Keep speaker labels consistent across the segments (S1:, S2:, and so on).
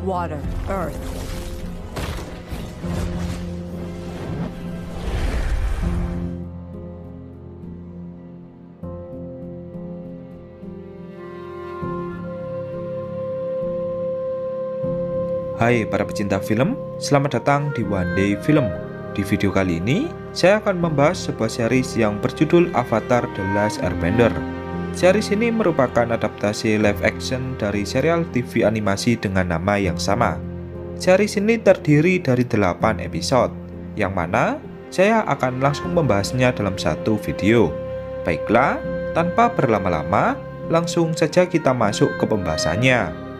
S1: water, earth.
S2: Hai para pecinta film, selamat datang di One Day Film. Di video kali ini, saya akan membahas sebuah series yang berjudul Avatar The Last Airbender. Series ini merupakan adaptasi live action dari serial TV animasi dengan nama yang sama. Series ini terdiri dari 8 episode, yang mana saya akan langsung membahasnya dalam satu video. Baiklah, tanpa berlama-lama, langsung saja kita masuk ke pembahasannya.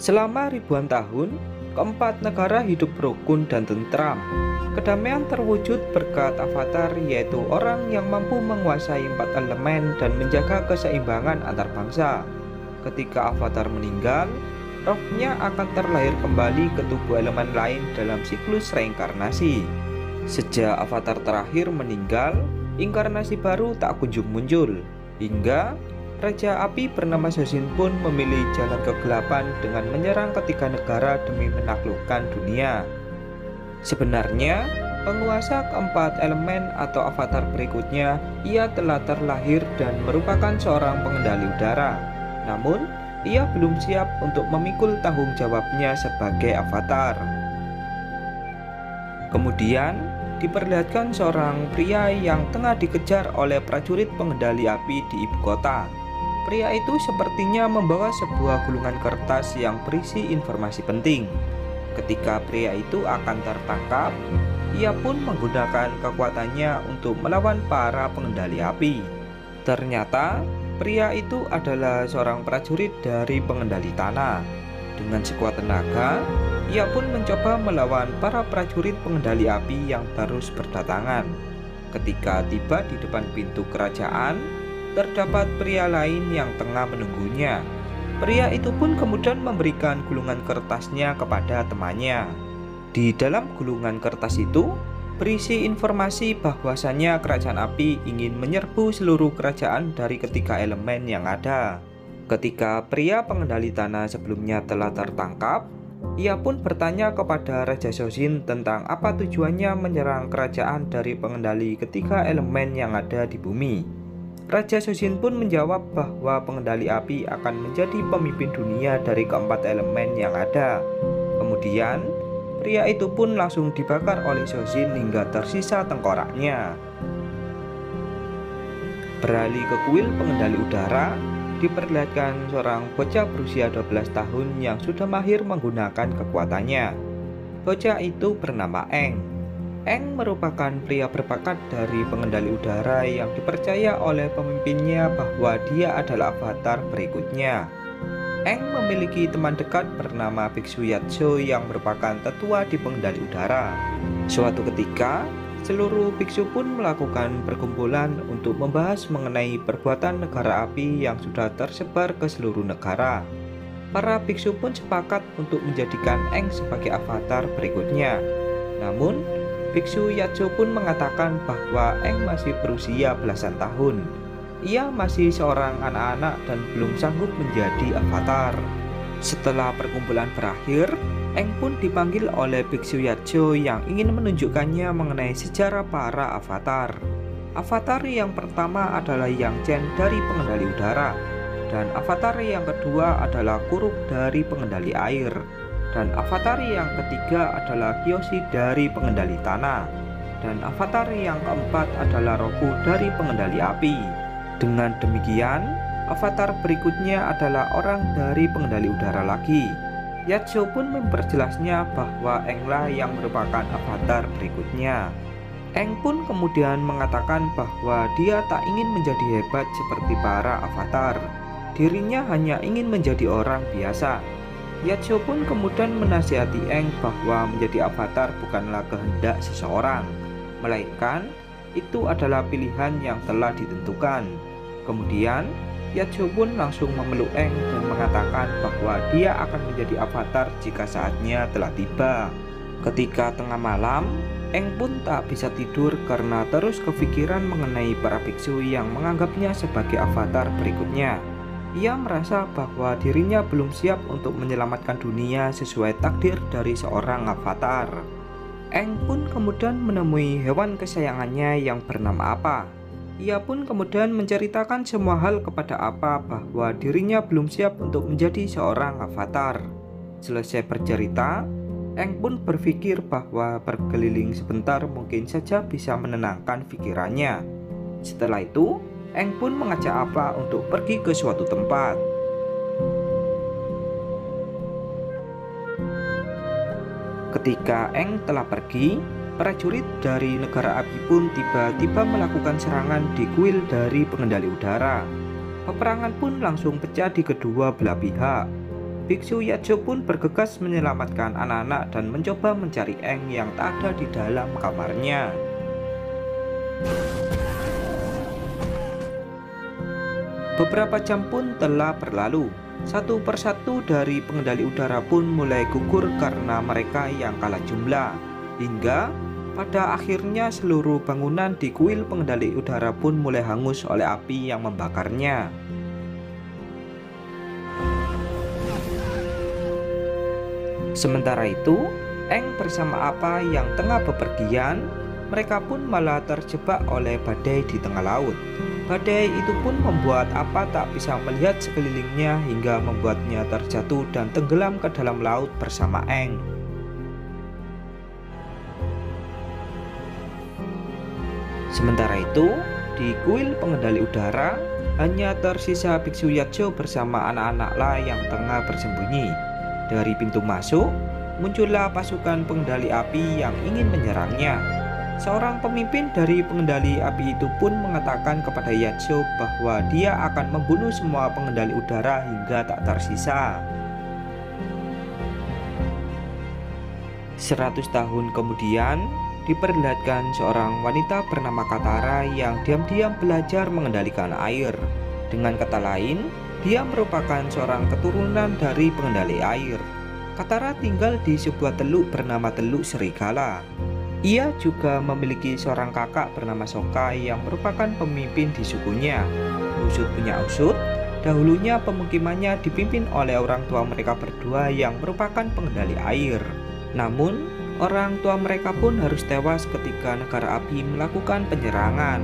S2: Selama ribuan tahun, keempat negara hidup rukun dan tentram. Kedamaian terwujud berkat Avatar, yaitu orang yang mampu menguasai 4 elemen dan menjaga keseimbangan antar bangsa. Ketika Avatar meninggal, rohnya akan terlahir kembali ke tubuh elemen lain dalam siklus reinkarnasi. Sejak Avatar terakhir meninggal, inkarnasi baru tak kunjung muncul, hingga Raja Api bernama Sozin pun memilih jalan kegelapan dengan menyerang ketiga negara demi menaklukkan dunia. Sebenarnya, penguasa keempat elemen atau avatar berikutnya, ia telah terlahir dan merupakan seorang pengendali udara. Namun, ia belum siap untuk memikul tanggung jawabnya sebagai avatar. Kemudian, diperlihatkan seorang pria yang tengah dikejar oleh prajurit pengendali api di ibu kota. Pria itu sepertinya membawa sebuah gulungan kertas yang berisi informasi penting. Ketika pria itu akan tertangkap, ia pun menggunakan kekuatannya untuk melawan para pengendali api. Ternyata, pria itu adalah seorang prajurit dari pengendali tanah. Dengan sekuat tenaga, ia pun mencoba melawan para prajurit pengendali api yang terus berdatangan. Ketika tiba di depan pintu kerajaan, terdapat pria lain yang tengah menunggunya. Pria itu pun kemudian memberikan gulungan kertasnya kepada temannya. Di dalam gulungan kertas itu berisi informasi bahwasannya kerajaan api ingin menyerbu seluruh kerajaan dari ketiga elemen yang ada. Ketika pria pengendali tanah sebelumnya telah tertangkap, ia pun bertanya kepada Raja Sozin tentang apa tujuannya menyerang kerajaan dari pengendali ketiga elemen yang ada di bumi. Raja Sozin pun menjawab bahwa pengendali api akan menjadi pemimpin dunia dari keempat elemen yang ada. Kemudian, pria itu pun langsung dibakar oleh Sozin hingga tersisa tengkoraknya. Beralih ke kuil pengendali udara, diperlihatkan seorang bocah berusia 12 tahun yang sudah mahir menggunakan kekuatannya. Bocah itu bernama Aang. Aang merupakan pria berbakat dari pengendali udara yang dipercaya oleh pemimpinnya bahwa dia adalah avatar berikutnya. Aang memiliki teman dekat bernama Biksu Yatso yang merupakan tetua di pengendali udara. Suatu ketika, seluruh biksu pun melakukan perkumpulan untuk membahas mengenai perbuatan negara api yang sudah tersebar ke seluruh negara. Para biksu pun sepakat untuk menjadikan Aang sebagai avatar berikutnya. Namun, Biksu Yatso pun mengatakan bahwa Aang masih berusia belasan tahun. Ia masih seorang anak-anak dan belum sanggup menjadi avatar. Setelah perkumpulan berakhir, Aang pun dipanggil oleh Biksu Yatso yang ingin menunjukkannya mengenai sejarah para avatar. Avatar yang pertama adalah Yang Chen dari pengendali udara, dan avatar yang kedua adalah Kuruk dari pengendali air, dan avatar yang ketiga adalah Kyoshi dari pengendali tanah, dan avatar yang keempat adalah Roku dari pengendali api. Dengan demikian, avatar berikutnya adalah orang dari pengendali udara lagi. Yatso pun memperjelasnya bahwa Aanglah yang merupakan avatar berikutnya. Aang pun kemudian mengatakan bahwa dia tak ingin menjadi hebat seperti para avatar. Dirinya hanya ingin menjadi orang biasa. Yatso pun kemudian menasihati Aang bahwa menjadi avatar bukanlah kehendak seseorang, melainkan itu adalah pilihan yang telah ditentukan. Kemudian, Yatso pun langsung memeluk Aang dan mengatakan bahwa dia akan menjadi avatar jika saatnya telah tiba. Ketika tengah malam, Eng pun tak bisa tidur karena terus kepikiran mengenai para biksu yang menganggapnya sebagai avatar berikutnya. Ia merasa bahwa dirinya belum siap untuk menyelamatkan dunia sesuai takdir dari seorang avatar. Eng pun kemudian menemui hewan kesayangannya yang bernama Apa. Ia pun kemudian menceritakan semua hal kepada Apa bahwa dirinya belum siap untuk menjadi seorang avatar. Selesai bercerita, Eng pun berpikir bahwa berkeliling sebentar mungkin saja bisa menenangkan pikirannya. Setelah itu, Eng pun mengajak Apa untuk pergi ke suatu tempat. Ketika Eng telah pergi, prajurit dari negara api pun tiba-tiba melakukan serangan di kuil dari pengendali udara. Peperangan pun langsung pecah di kedua belah pihak. Biksu Yajo pun bergegas menyelamatkan anak-anak dan mencoba mencari Eng yang tak ada di dalam kamarnya. Beberapa jam pun telah berlalu. Satu persatu dari pengendali udara pun mulai gugur karena mereka yang kalah jumlah. Hingga pada akhirnya seluruh bangunan di kuil pengendali udara pun mulai hangus oleh api yang membakarnya. Sementara itu, Eng bersama Apa yang tengah bepergian, mereka pun malah terjebak oleh badai di tengah laut. Badai itu pun membuat Apa tak bisa melihat sekelilingnya hingga membuatnya terjatuh dan tenggelam ke dalam laut bersama Eng. Sementara itu, di kuil pengendali udara, hanya tersisa Biksu Yajo bersama anak-anak La yang tengah bersembunyi. Dari pintu masuk, muncullah pasukan pengendali api yang ingin menyerangnya. Seorang pemimpin dari pengendali api itu pun mengatakan kepada Yajo bahwa dia akan membunuh semua pengendali udara hingga tak tersisa. 100 tahun kemudian, diperlihatkan seorang wanita bernama Katara yang diam-diam belajar mengendalikan air. Dengan kata lain, dia merupakan seorang keturunan dari pengendali air. Katara tinggal di sebuah teluk bernama Teluk Serigala. Ia juga memiliki seorang kakak bernama Sokka yang merupakan pemimpin di sukunya. Usut punya usut, dahulunya pemukimannya dipimpin oleh orang tua mereka berdua yang merupakan pengendali air. Namun, orang tua mereka pun harus tewas ketika negara api melakukan penyerangan.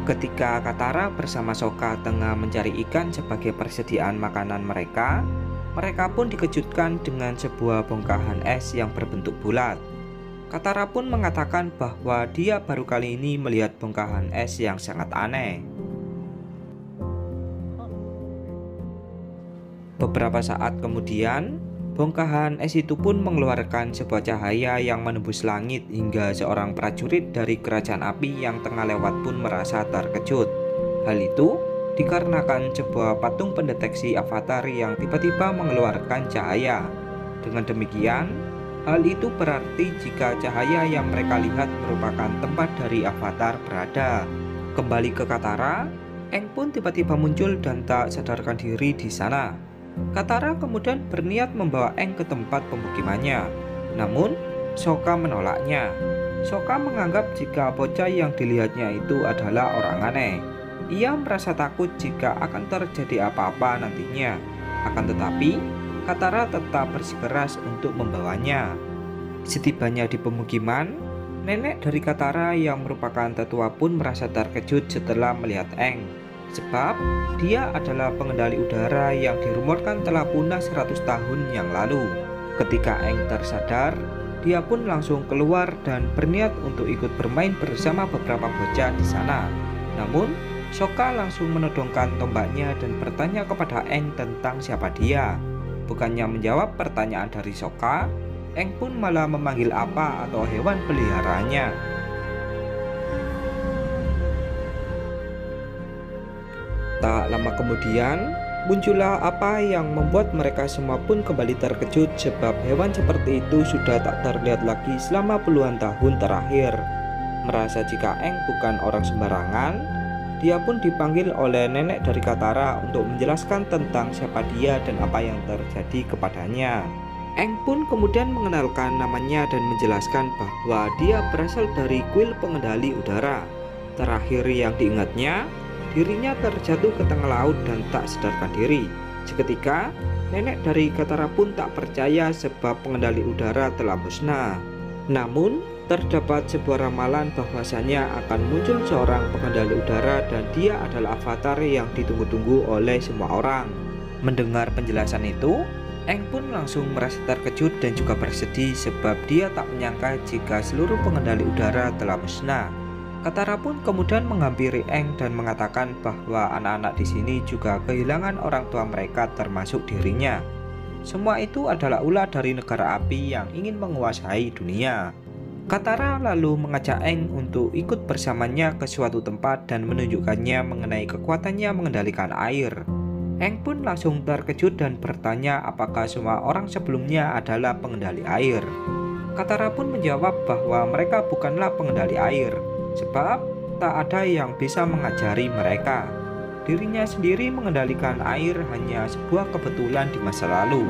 S2: Ketika Katara bersama Sokka tengah mencari ikan sebagai persediaan makanan mereka pun dikejutkan dengan sebuah bongkahan es yang berbentuk bulat. Katara pun mengatakan bahwa dia baru kali ini melihat bongkahan es yang sangat aneh. Beberapa saat kemudian, bongkahan es itu pun mengeluarkan sebuah cahaya yang menembus langit hingga seorang prajurit dari kerajaan api yang tengah lewat pun merasa terkejut. Hal itu dikarenakan sebuah patung pendeteksi avatar yang tiba-tiba mengeluarkan cahaya. Dengan demikian, hal itu berarti jika cahaya yang mereka lihat merupakan tempat dari avatar berada. Kembali ke Katara, Eng pun tiba-tiba muncul dan tak sadarkan diri di sana. Katara kemudian berniat membawa Eng ke tempat pemukimannya. Namun, Sokka menolaknya. Sokka menganggap jika bocah yang dilihatnya itu adalah orang aneh. Ia merasa takut jika akan terjadi apa-apa nantinya. Akan tetapi, Katara tetap bersikeras untuk membawanya. Setibanya di pemukiman, nenek dari Katara yang merupakan tetua pun merasa terkejut setelah melihat Eng. Sebab dia adalah pengendali udara yang dirumorkan telah punah 100 tahun yang lalu. Ketika Eng tersadar, dia pun langsung keluar dan berniat untuk ikut bermain bersama beberapa bocah di sana. Namun, Sokka langsung menodongkan tombaknya dan bertanya kepada Eng tentang siapa dia. Bukannya menjawab pertanyaan dari Sokka, Eng pun malah memanggil Apa atau hewan peliharaannya. Tak lama kemudian, muncullah Apa yang membuat mereka semua pun kembali terkejut sebab hewan seperti itu sudah tak terlihat lagi selama puluhan tahun terakhir. Merasa jika Eng bukan orang sembarangan, dia pun dipanggil oleh nenek dari Katara untuk menjelaskan tentang siapa dia dan apa yang terjadi kepadanya. Eng pun kemudian mengenalkan namanya dan menjelaskan bahwa dia berasal dari kuil pengendali udara. Terakhir yang diingatnya, dirinya terjatuh ke tengah laut dan tak sadarkan diri. Seketika, nenek dari Katara pun tak percaya sebab pengendali udara telah musnah. Namun, terdapat sebuah ramalan bahwasanya akan muncul seorang pengendali udara dan dia adalah avatar yang ditunggu-tunggu oleh semua orang. Mendengar penjelasan itu, Eng pun langsung merasa terkejut dan juga bersedih sebab dia tak menyangka jika seluruh pengendali udara telah musnah. Katara pun kemudian menghampiri Eng dan mengatakan bahwa anak-anak di sini juga kehilangan orang tua mereka termasuk dirinya. Semua itu adalah ulah dari negara api yang ingin menguasai dunia. Katara lalu mengajak Eng untuk ikut bersamanya ke suatu tempat dan menunjukkannya mengenai kekuatannya mengendalikan air. Eng pun langsung terkejut dan bertanya apakah semua orang sebelumnya adalah pengendali air. Katara pun menjawab bahwa mereka bukanlah pengendali air, sebab tak ada yang bisa mengajari mereka. Dirinya sendiri mengendalikan air hanya sebuah kebetulan di masa lalu.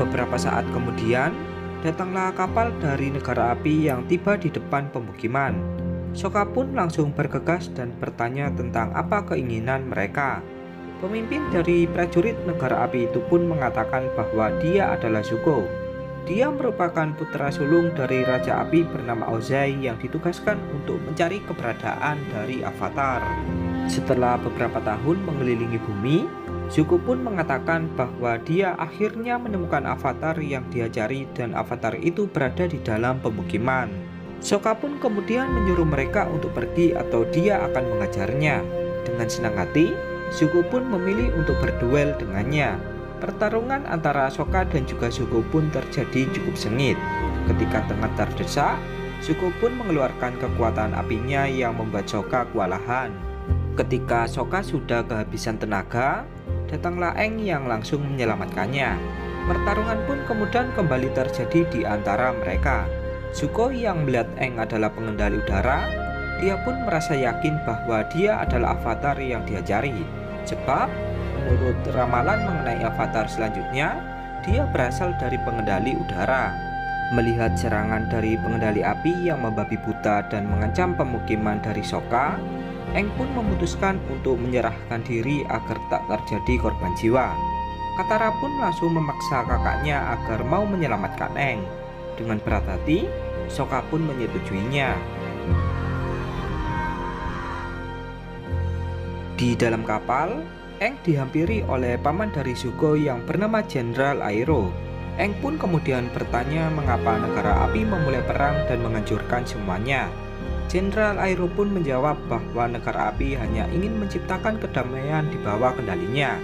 S2: Beberapa saat kemudian, datanglah kapal dari negara api yang tiba di depan pemukiman. Sokka pun langsung bergegas dan bertanya tentang apa keinginan mereka. Pemimpin dari prajurit negara api itu pun mengatakan bahwa dia adalah Zuko. Dia merupakan putra sulung dari Raja Api bernama Ozai yang ditugaskan untuk mencari keberadaan dari Avatar. Setelah beberapa tahun mengelilingi bumi, Zuko pun mengatakan bahwa dia akhirnya menemukan Avatar yang dia cari dan Avatar itu berada di dalam pemukiman. Sokka pun kemudian menyuruh mereka untuk pergi atau dia akan mengajarnya. Dengan senang hati, Zuko pun memilih untuk berduel dengannya. Pertarungan antara Sokka dan juga Zuko pun terjadi cukup sengit. Ketika tengah terdesak, Zuko pun mengeluarkan kekuatan apinya yang membuat Sokka kewalahan. Ketika Sokka sudah kehabisan tenaga, datanglah Eng yang langsung menyelamatkannya. Pertarungan pun kemudian kembali terjadi di antara mereka. Zuko yang melihat Eng adalah pengendali udara, dia pun merasa yakin bahwa dia adalah avatar yang dia cari. Sebab menurut ramalan mengenai avatar selanjutnya, dia berasal dari pengendali udara. Melihat serangan dari pengendali api yang membabi buta dan mengancam pemukiman dari Sokka, Eng pun memutuskan untuk menyerahkan diri agar tak terjadi korban jiwa. Katara pun langsung memaksa kakaknya agar mau menyelamatkan Eng. Dengan berat hati, Sokka pun menyetujuinya. Di dalam kapal, Eng dihampiri oleh paman dari Zuko yang bernama Jenderal Airo. Eng pun kemudian bertanya mengapa negara api memulai perang dan menghancurkan semuanya. Jenderal Airo pun menjawab bahwa negara api hanya ingin menciptakan kedamaian di bawah kendalinya.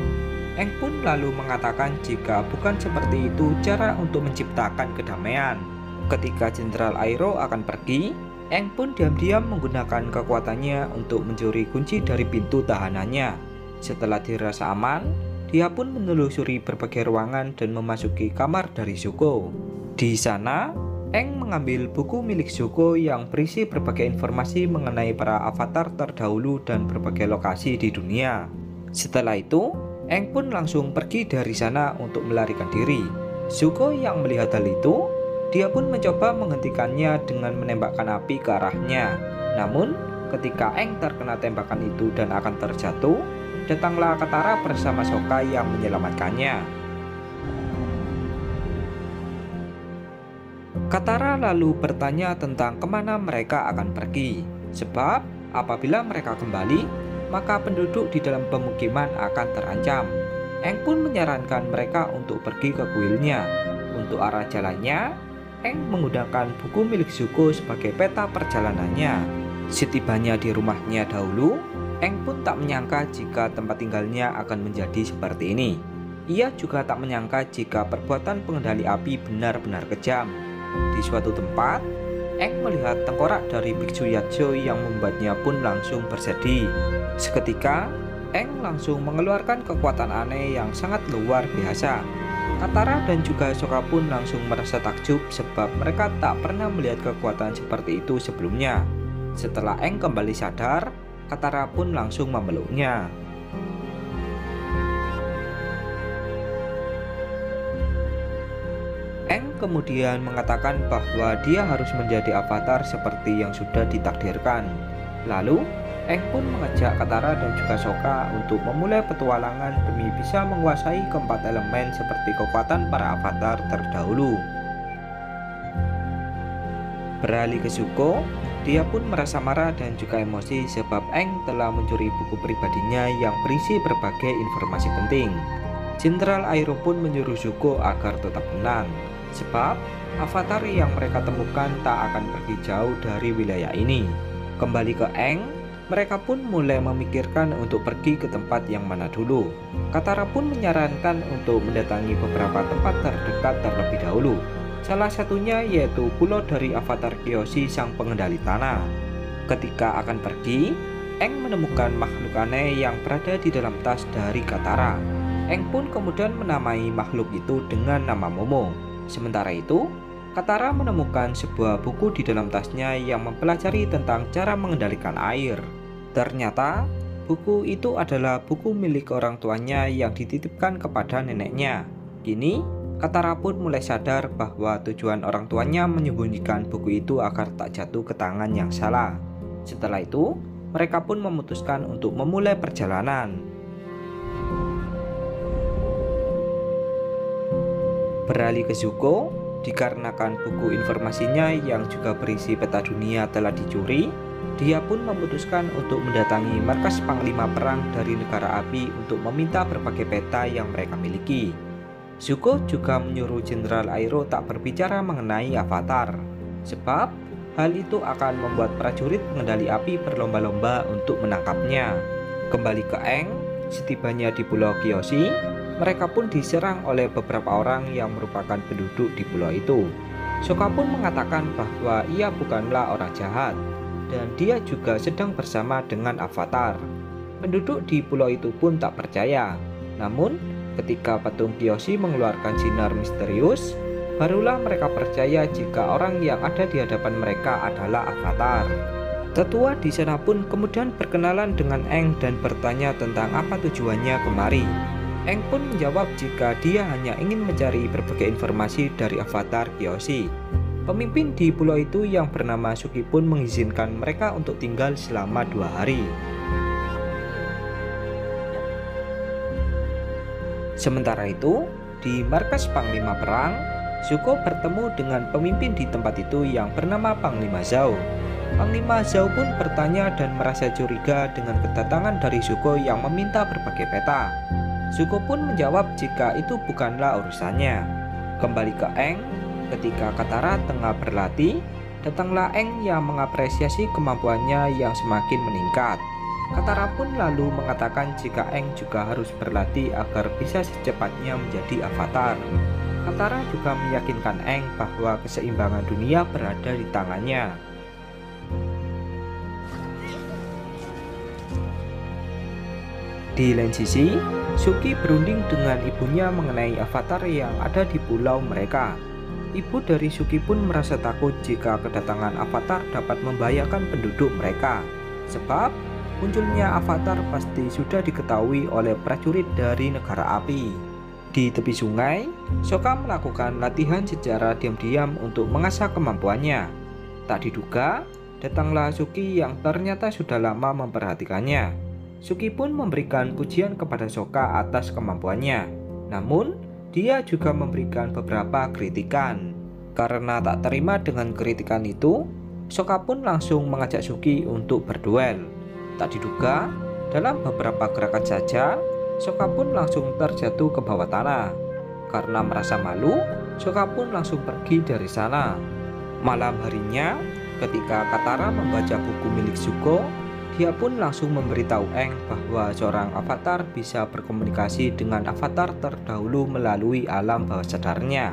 S2: Eng pun lalu mengatakan jika bukan seperti itu cara untuk menciptakan kedamaian. Ketika Jenderal Airo akan pergi, Eng pun diam-diam menggunakan kekuatannya untuk mencuri kunci dari pintu tahanannya. Setelah dirasa aman, dia pun menelusuri berbagai ruangan dan memasuki kamar dari Zuko. Di sana, Eng mengambil buku milik Zuko yang berisi berbagai informasi mengenai para avatar terdahulu dan berbagai lokasi di dunia. Setelah itu, Eng pun langsung pergi dari sana untuk melarikan diri. Zuko yang melihat hal itu, dia pun mencoba menghentikannya dengan menembakkan api ke arahnya. Namun, ketika Eng terkena tembakan itu dan akan terjatuh, datanglah Katara bersama Sokka yang menyelamatkannya. Katara lalu bertanya tentang kemana mereka akan pergi, sebab apabila mereka kembali, maka penduduk di dalam pemukiman akan terancam. Eng pun menyarankan mereka untuk pergi ke kuilnya. Untuk arah jalannya, Eng menggunakan buku milik Zuko sebagai peta perjalanannya. Setibanya di rumahnya dahulu, Eng pun tak menyangka jika tempat tinggalnya akan menjadi seperti ini. Ia juga tak menyangka jika perbuatan pengendali api benar-benar kejam. Di suatu tempat, Eng melihat tengkorak dari biksu Yatso yang membuatnya pun langsung bersedih. Seketika, Eng langsung mengeluarkan kekuatan aneh yang sangat luar biasa. Katara dan juga Sokka pun langsung merasa takjub sebab mereka tak pernah melihat kekuatan seperti itu sebelumnya. Setelah Eng kembali sadar, Katara pun langsung memeluknya. Eng kemudian mengatakan bahwa dia harus menjadi avatar seperti yang sudah ditakdirkan. Lalu, Aang pun mengajak Katara dan juga Sokka untuk memulai petualangan demi bisa menguasai keempat elemen seperti kekuatan para avatar terdahulu. Beralih ke Zuko, dia pun merasa marah dan juga emosi sebab Aang telah mencuri buku pribadinya yang berisi berbagai informasi penting. Jenderal Iroh pun menyuruh Zuko agar tetap tenang, sebab avatar yang mereka temukan tak akan pergi jauh dari wilayah ini. Kembali ke Aang, mereka pun mulai memikirkan untuk pergi ke tempat yang mana dulu. Katara pun menyarankan untuk mendatangi beberapa tempat terdekat terlebih dahulu. Salah satunya yaitu pulau dari avatar Kyoshi sang pengendali tanah. Ketika akan pergi, Aang menemukan makhluk aneh yang berada di dalam tas dari Katara. Aang pun kemudian menamai makhluk itu dengan nama Momo. Sementara itu, Katara menemukan sebuah buku di dalam tasnya yang mempelajari tentang cara mengendalikan air. Ternyata, buku itu adalah buku milik orang tuanya yang dititipkan kepada neneknya. Kini, Katara pun mulai sadar bahwa tujuan orang tuanya menyembunyikan buku itu agar tak jatuh ke tangan yang salah. Setelah itu, mereka pun memutuskan untuk memulai perjalanan. Beralih ke Zuko, dikarenakan buku informasinya yang juga berisi peta dunia telah dicuri, dia pun memutuskan untuk mendatangi markas Panglima Perang dari negara api untuk meminta berbagai peta yang mereka miliki. Zuko juga menyuruh Jenderal Iroh tak berbicara mengenai avatar, sebab hal itu akan membuat prajurit pengendali api berlomba-lomba untuk menangkapnya. Kembali ke Aang, setibanya di Pulau Kyoshi, mereka pun diserang oleh beberapa orang yang merupakan penduduk di pulau itu. Sokka pun mengatakan bahwa ia bukanlah orang jahat, dan dia juga sedang bersama dengan avatar. Penduduk di pulau itu pun tak percaya. Namun, ketika patung Kyoshi mengeluarkan sinar misterius, barulah mereka percaya jika orang yang ada di hadapan mereka adalah avatar. Tetua di sana pun kemudian berkenalan dengan Aang dan bertanya tentang apa tujuannya kemari. Aang pun menjawab jika dia hanya ingin mencari berbagai informasi dari avatar Kyoshi. Pemimpin di pulau itu yang bernama Suki pun mengizinkan mereka untuk tinggal selama 2 hari. Sementara itu, di markas Panglima Perang, Zuko bertemu dengan pemimpin di tempat itu yang bernama Panglima Zhao. Panglima Zhao pun bertanya dan merasa curiga dengan kedatangan dari Zuko yang meminta berbagai peta. Zuko pun menjawab jika itu bukanlah urusannya. Kembali ke Aang, ketika Katara tengah berlatih, datanglah Aang yang mengapresiasi kemampuannya yang semakin meningkat. Katara pun lalu mengatakan jika Aang juga harus berlatih agar bisa secepatnya menjadi avatar. Katara juga meyakinkan Aang bahwa keseimbangan dunia berada di tangannya. Di lain sisi, Suki berunding dengan ibunya mengenai avatar yang ada di pulau mereka. Ibu dari Suki pun merasa takut jika kedatangan avatar dapat membahayakan penduduk mereka, sebab munculnya avatar pasti sudah diketahui oleh prajurit dari negara api. Di tepi sungai, Sokka melakukan latihan secara diam-diam untuk mengasah kemampuannya. Tak diduga, datanglah Suki yang ternyata sudah lama memperhatikannya. Suki pun memberikan pujian kepada Sokka atas kemampuannya. Namun, dia juga memberikan beberapa kritikan. Karena tak terima dengan kritikan itu, Sokka pun langsung mengajak Suki untuk berduel. Tak diduga, dalam beberapa gerakan saja, Sokka pun langsung terjatuh ke bawah tanah. Karena merasa malu, Sokka pun langsung pergi dari sana. Malam harinya, ketika Katara membaca buku milik Zuko, dia pun langsung memberitahu Aang bahwa seorang avatar bisa berkomunikasi dengan avatar terdahulu melalui alam bawah sadarnya.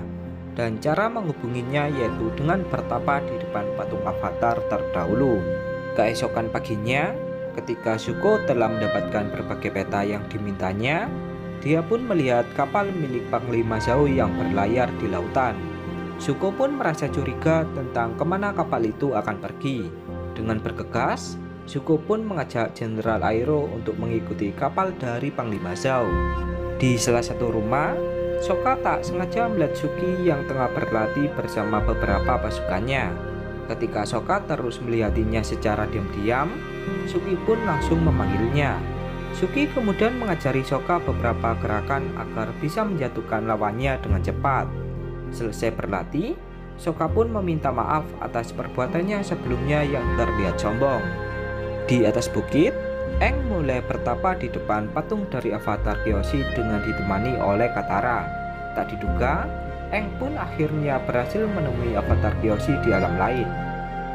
S2: Dan cara menghubunginya yaitu dengan bertapa di depan patung avatar terdahulu. Keesokan paginya, ketika Zuko telah mendapatkan berbagai peta yang dimintanya, dia pun melihat kapal milik Panglima Zhao yang berlayar di lautan. Zuko pun merasa curiga tentang kemana kapal itu akan pergi. Dengan bergegas, Zuko pun mengajak Jenderal Iroh untuk mengikuti kapal dari Panglima Zhao. Di salah satu rumah, Sokka tak sengaja melihat Suki yang tengah berlatih bersama beberapa pasukannya. Ketika Sokka terus melihatinya secara diam-diam, Suki pun langsung memanggilnya. Suki kemudian mengajari Sokka beberapa gerakan agar bisa menjatuhkan lawannya dengan cepat. Selesai berlatih, Sokka pun meminta maaf atas perbuatannya sebelumnya yang terlihat sombong. Di atas bukit, Aang mulai bertapa di depan patung dari avatar Kyoshi dengan ditemani oleh Katara. Tak diduga, Aang pun akhirnya berhasil menemui avatar Kyoshi di alam lain.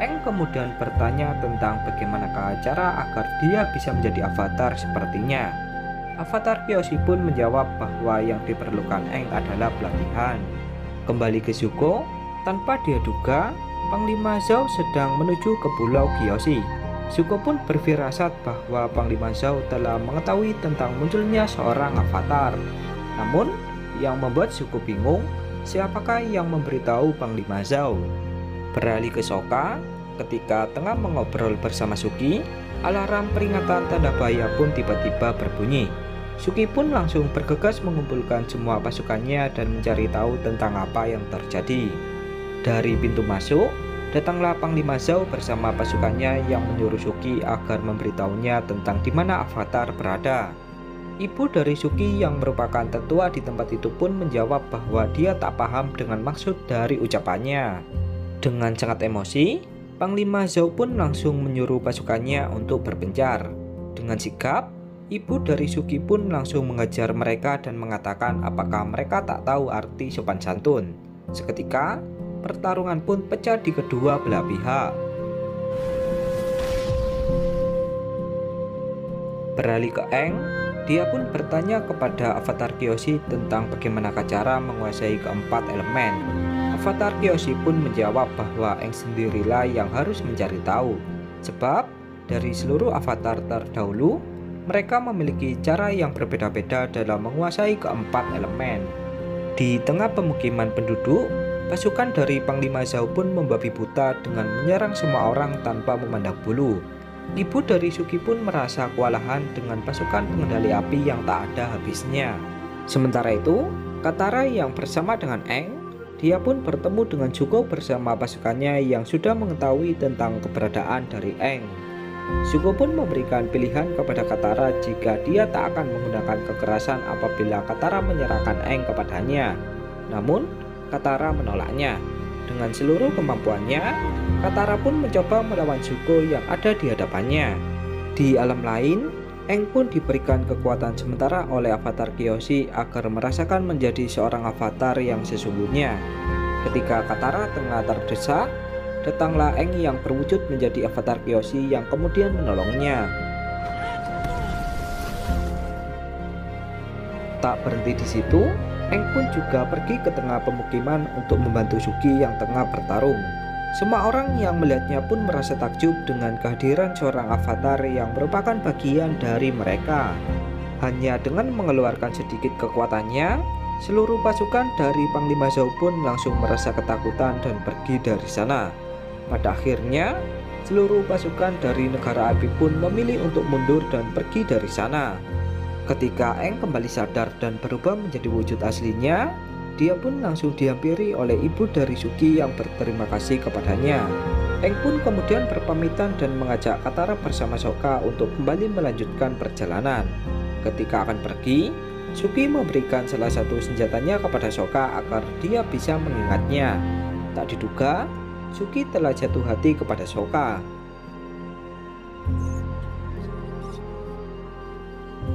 S2: Aang kemudian bertanya tentang bagaimanakah cara agar dia bisa menjadi avatar sepertinya. Avatar Kyoshi pun menjawab bahwa yang diperlukan Aang adalah pelatihan. Kembali ke Zuko, tanpa dia duga, Panglima Zhao sedang menuju ke Pulau Kyoshi. Zuko pun berfirasat bahwa Panglima Zhao telah mengetahui tentang munculnya seorang avatar. Namun, yang membuat Zuko bingung, siapakah yang memberitahu Panglima Zhao? Beralih ke Sokka, ketika tengah mengobrol bersama Suki, alarm peringatan tanda bahaya pun tiba-tiba berbunyi. Suki pun langsung bergegas mengumpulkan semua pasukannya dan mencari tahu tentang apa yang terjadi. Dari pintu masuk, datanglah Panglima Zhao bersama pasukannya yang menyuruh Suki agar memberitahunya tentang di mana avatar berada. Ibu dari Suki yang merupakan tetua di tempat itu pun menjawab bahwa dia tak paham dengan maksud dari ucapannya. Dengan sangat emosi, Panglima Zhao pun langsung menyuruh pasukannya untuk berpencar. Dengan sigap, ibu dari Suki pun langsung mengejar mereka dan mengatakan apakah mereka tak tahu arti sopan santun. Seketika, pertarungan pun pecah di kedua belah pihak. Beralih ke Aang, dia pun bertanya kepada avatar Kyoshi tentang bagaimana cara menguasai keempat elemen. Avatar Kyoshi pun menjawab bahwa Aang sendirilah yang harus mencari tahu. Sebab, dari seluruh avatar terdahulu, mereka memiliki cara yang berbeda-beda dalam menguasai keempat elemen. Di tengah pemukiman penduduk, pasukan dari Panglima Zhao pun membabi buta dengan menyerang semua orang tanpa memandang bulu. Ibu dari Suki pun merasa kewalahan dengan pasukan pengendali api yang tak ada habisnya. Sementara itu, Katara yang bersama dengan Aang, dia pun bertemu dengan Zuko bersama pasukannya yang sudah mengetahui tentang keberadaan dari Aang. Zuko pun memberikan pilihan kepada Katara jika dia tak akan menggunakan kekerasan apabila Katara menyerahkan Aang kepadanya. Namun, Katara menolaknya. Dengan seluruh kemampuannya, Katara pun mencoba melawan Zuko yang ada di hadapannya. Di alam lain, Aang pun diberikan kekuatan sementara oleh avatar Kyoshi agar merasakan menjadi seorang avatar yang sesungguhnya. Ketika Katara tengah terdesak, datanglah Aang yang berwujud menjadi avatar Kyoshi yang kemudian menolongnya. Tak berhenti di situ, Aang pun juga pergi ke tengah pemukiman untuk membantu Suki yang tengah bertarung. Semua orang yang melihatnya pun merasa takjub dengan kehadiran seorang avatar yang merupakan bagian dari mereka. Hanya dengan mengeluarkan sedikit kekuatannya, seluruh pasukan dari Panglima Zhao pun langsung merasa ketakutan dan pergi dari sana. Pada akhirnya, seluruh pasukan dari negara api pun memilih untuk mundur dan pergi dari sana. Ketika Aang kembali sadar dan berubah menjadi wujud aslinya, dia pun langsung dihampiri oleh ibu dari Suki yang berterima kasih kepadanya. Aang pun kemudian berpamitan dan mengajak Katara bersama Sokka untuk kembali melanjutkan perjalanan. Ketika akan pergi, Suki memberikan salah satu senjatanya kepada Sokka agar dia bisa mengingatnya. Tak diduga, Suki telah jatuh hati kepada Sokka.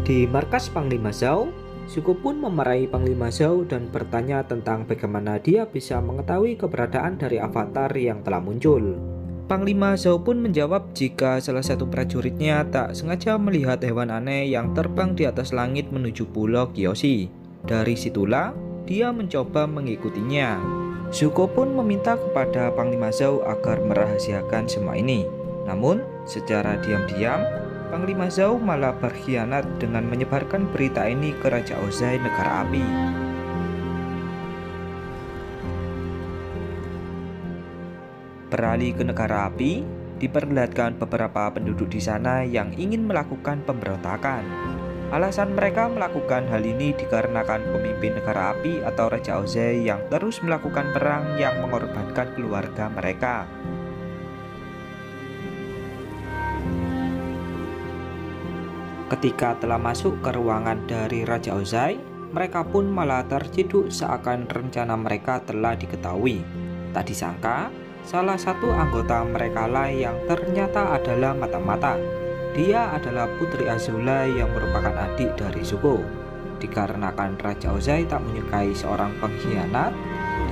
S2: Di markas Panglima Zhao, Zuko pun memarahi Panglima Zhao dan bertanya tentang bagaimana dia bisa mengetahui keberadaan dari avatar yang telah muncul. Panglima Zhao pun menjawab jika salah satu prajuritnya tak sengaja melihat hewan aneh yang terbang di atas langit menuju Pulau Kyoshi. Dari situlah dia mencoba mengikutinya. Zuko pun meminta kepada Panglima Zhao agar merahasiakan semua ini. Namun, secara diam-diam, Panglima Zhao malah berkhianat dengan menyebarkan berita ini ke Raja Ozai negara api. Beralih ke negara api, diperlihatkan beberapa penduduk di sana yang ingin melakukan pemberontakan. Alasan mereka melakukan hal ini dikarenakan pemimpin negara api atau Raja Ozai yang terus melakukan perang yang mengorbankan keluarga mereka. Ketika telah masuk ke ruangan dari Raja Ozai, mereka pun malah terciduk seakan rencana mereka telah diketahui. Tak disangka, salah satu anggota mereka lah yang ternyata adalah Mata-Mata. Dia adalah Putri Azula yang merupakan adik dari Zuko. Dikarenakan Raja Ozai tak menyukai seorang pengkhianat,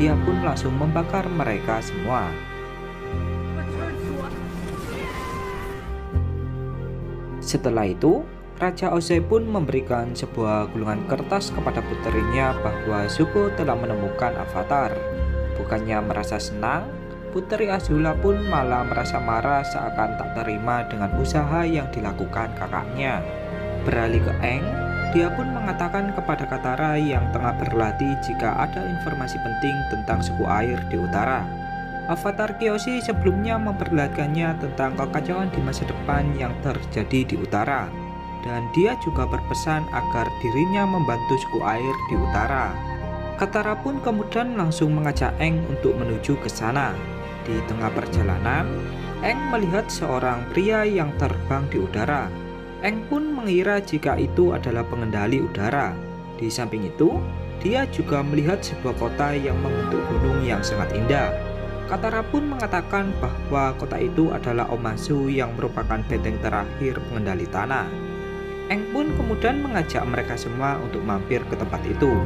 S2: dia pun langsung membakar mereka semua. Setelah itu, Raja Ozai pun memberikan sebuah gulungan kertas kepada puterinya bahwa Zuko telah menemukan avatar. Bukannya merasa senang, Putri Azula pun malah merasa marah seakan tak terima dengan usaha yang dilakukan kakaknya. Beralih ke Aang, dia pun mengatakan kepada Katara yang tengah berlatih jika ada informasi penting tentang suku air di utara. Avatar Kyoshi sebelumnya memperlihatkannya tentang kekacauan di masa depan yang terjadi di utara. Dan dia juga berpesan agar dirinya membantu suku air di utara. Katara pun kemudian langsung mengajak Aang untuk menuju ke sana. Di tengah perjalanan, Aang melihat seorang pria yang terbang di udara. Aang pun mengira jika itu adalah pengendali udara. Di samping itu, dia juga melihat sebuah kota yang membentuk gunung yang sangat indah. Katara pun mengatakan bahwa kota itu adalah Omazu yang merupakan benteng terakhir pengendali tanah. Aang pun kemudian mengajak mereka semua untuk mampir ke tempat itu.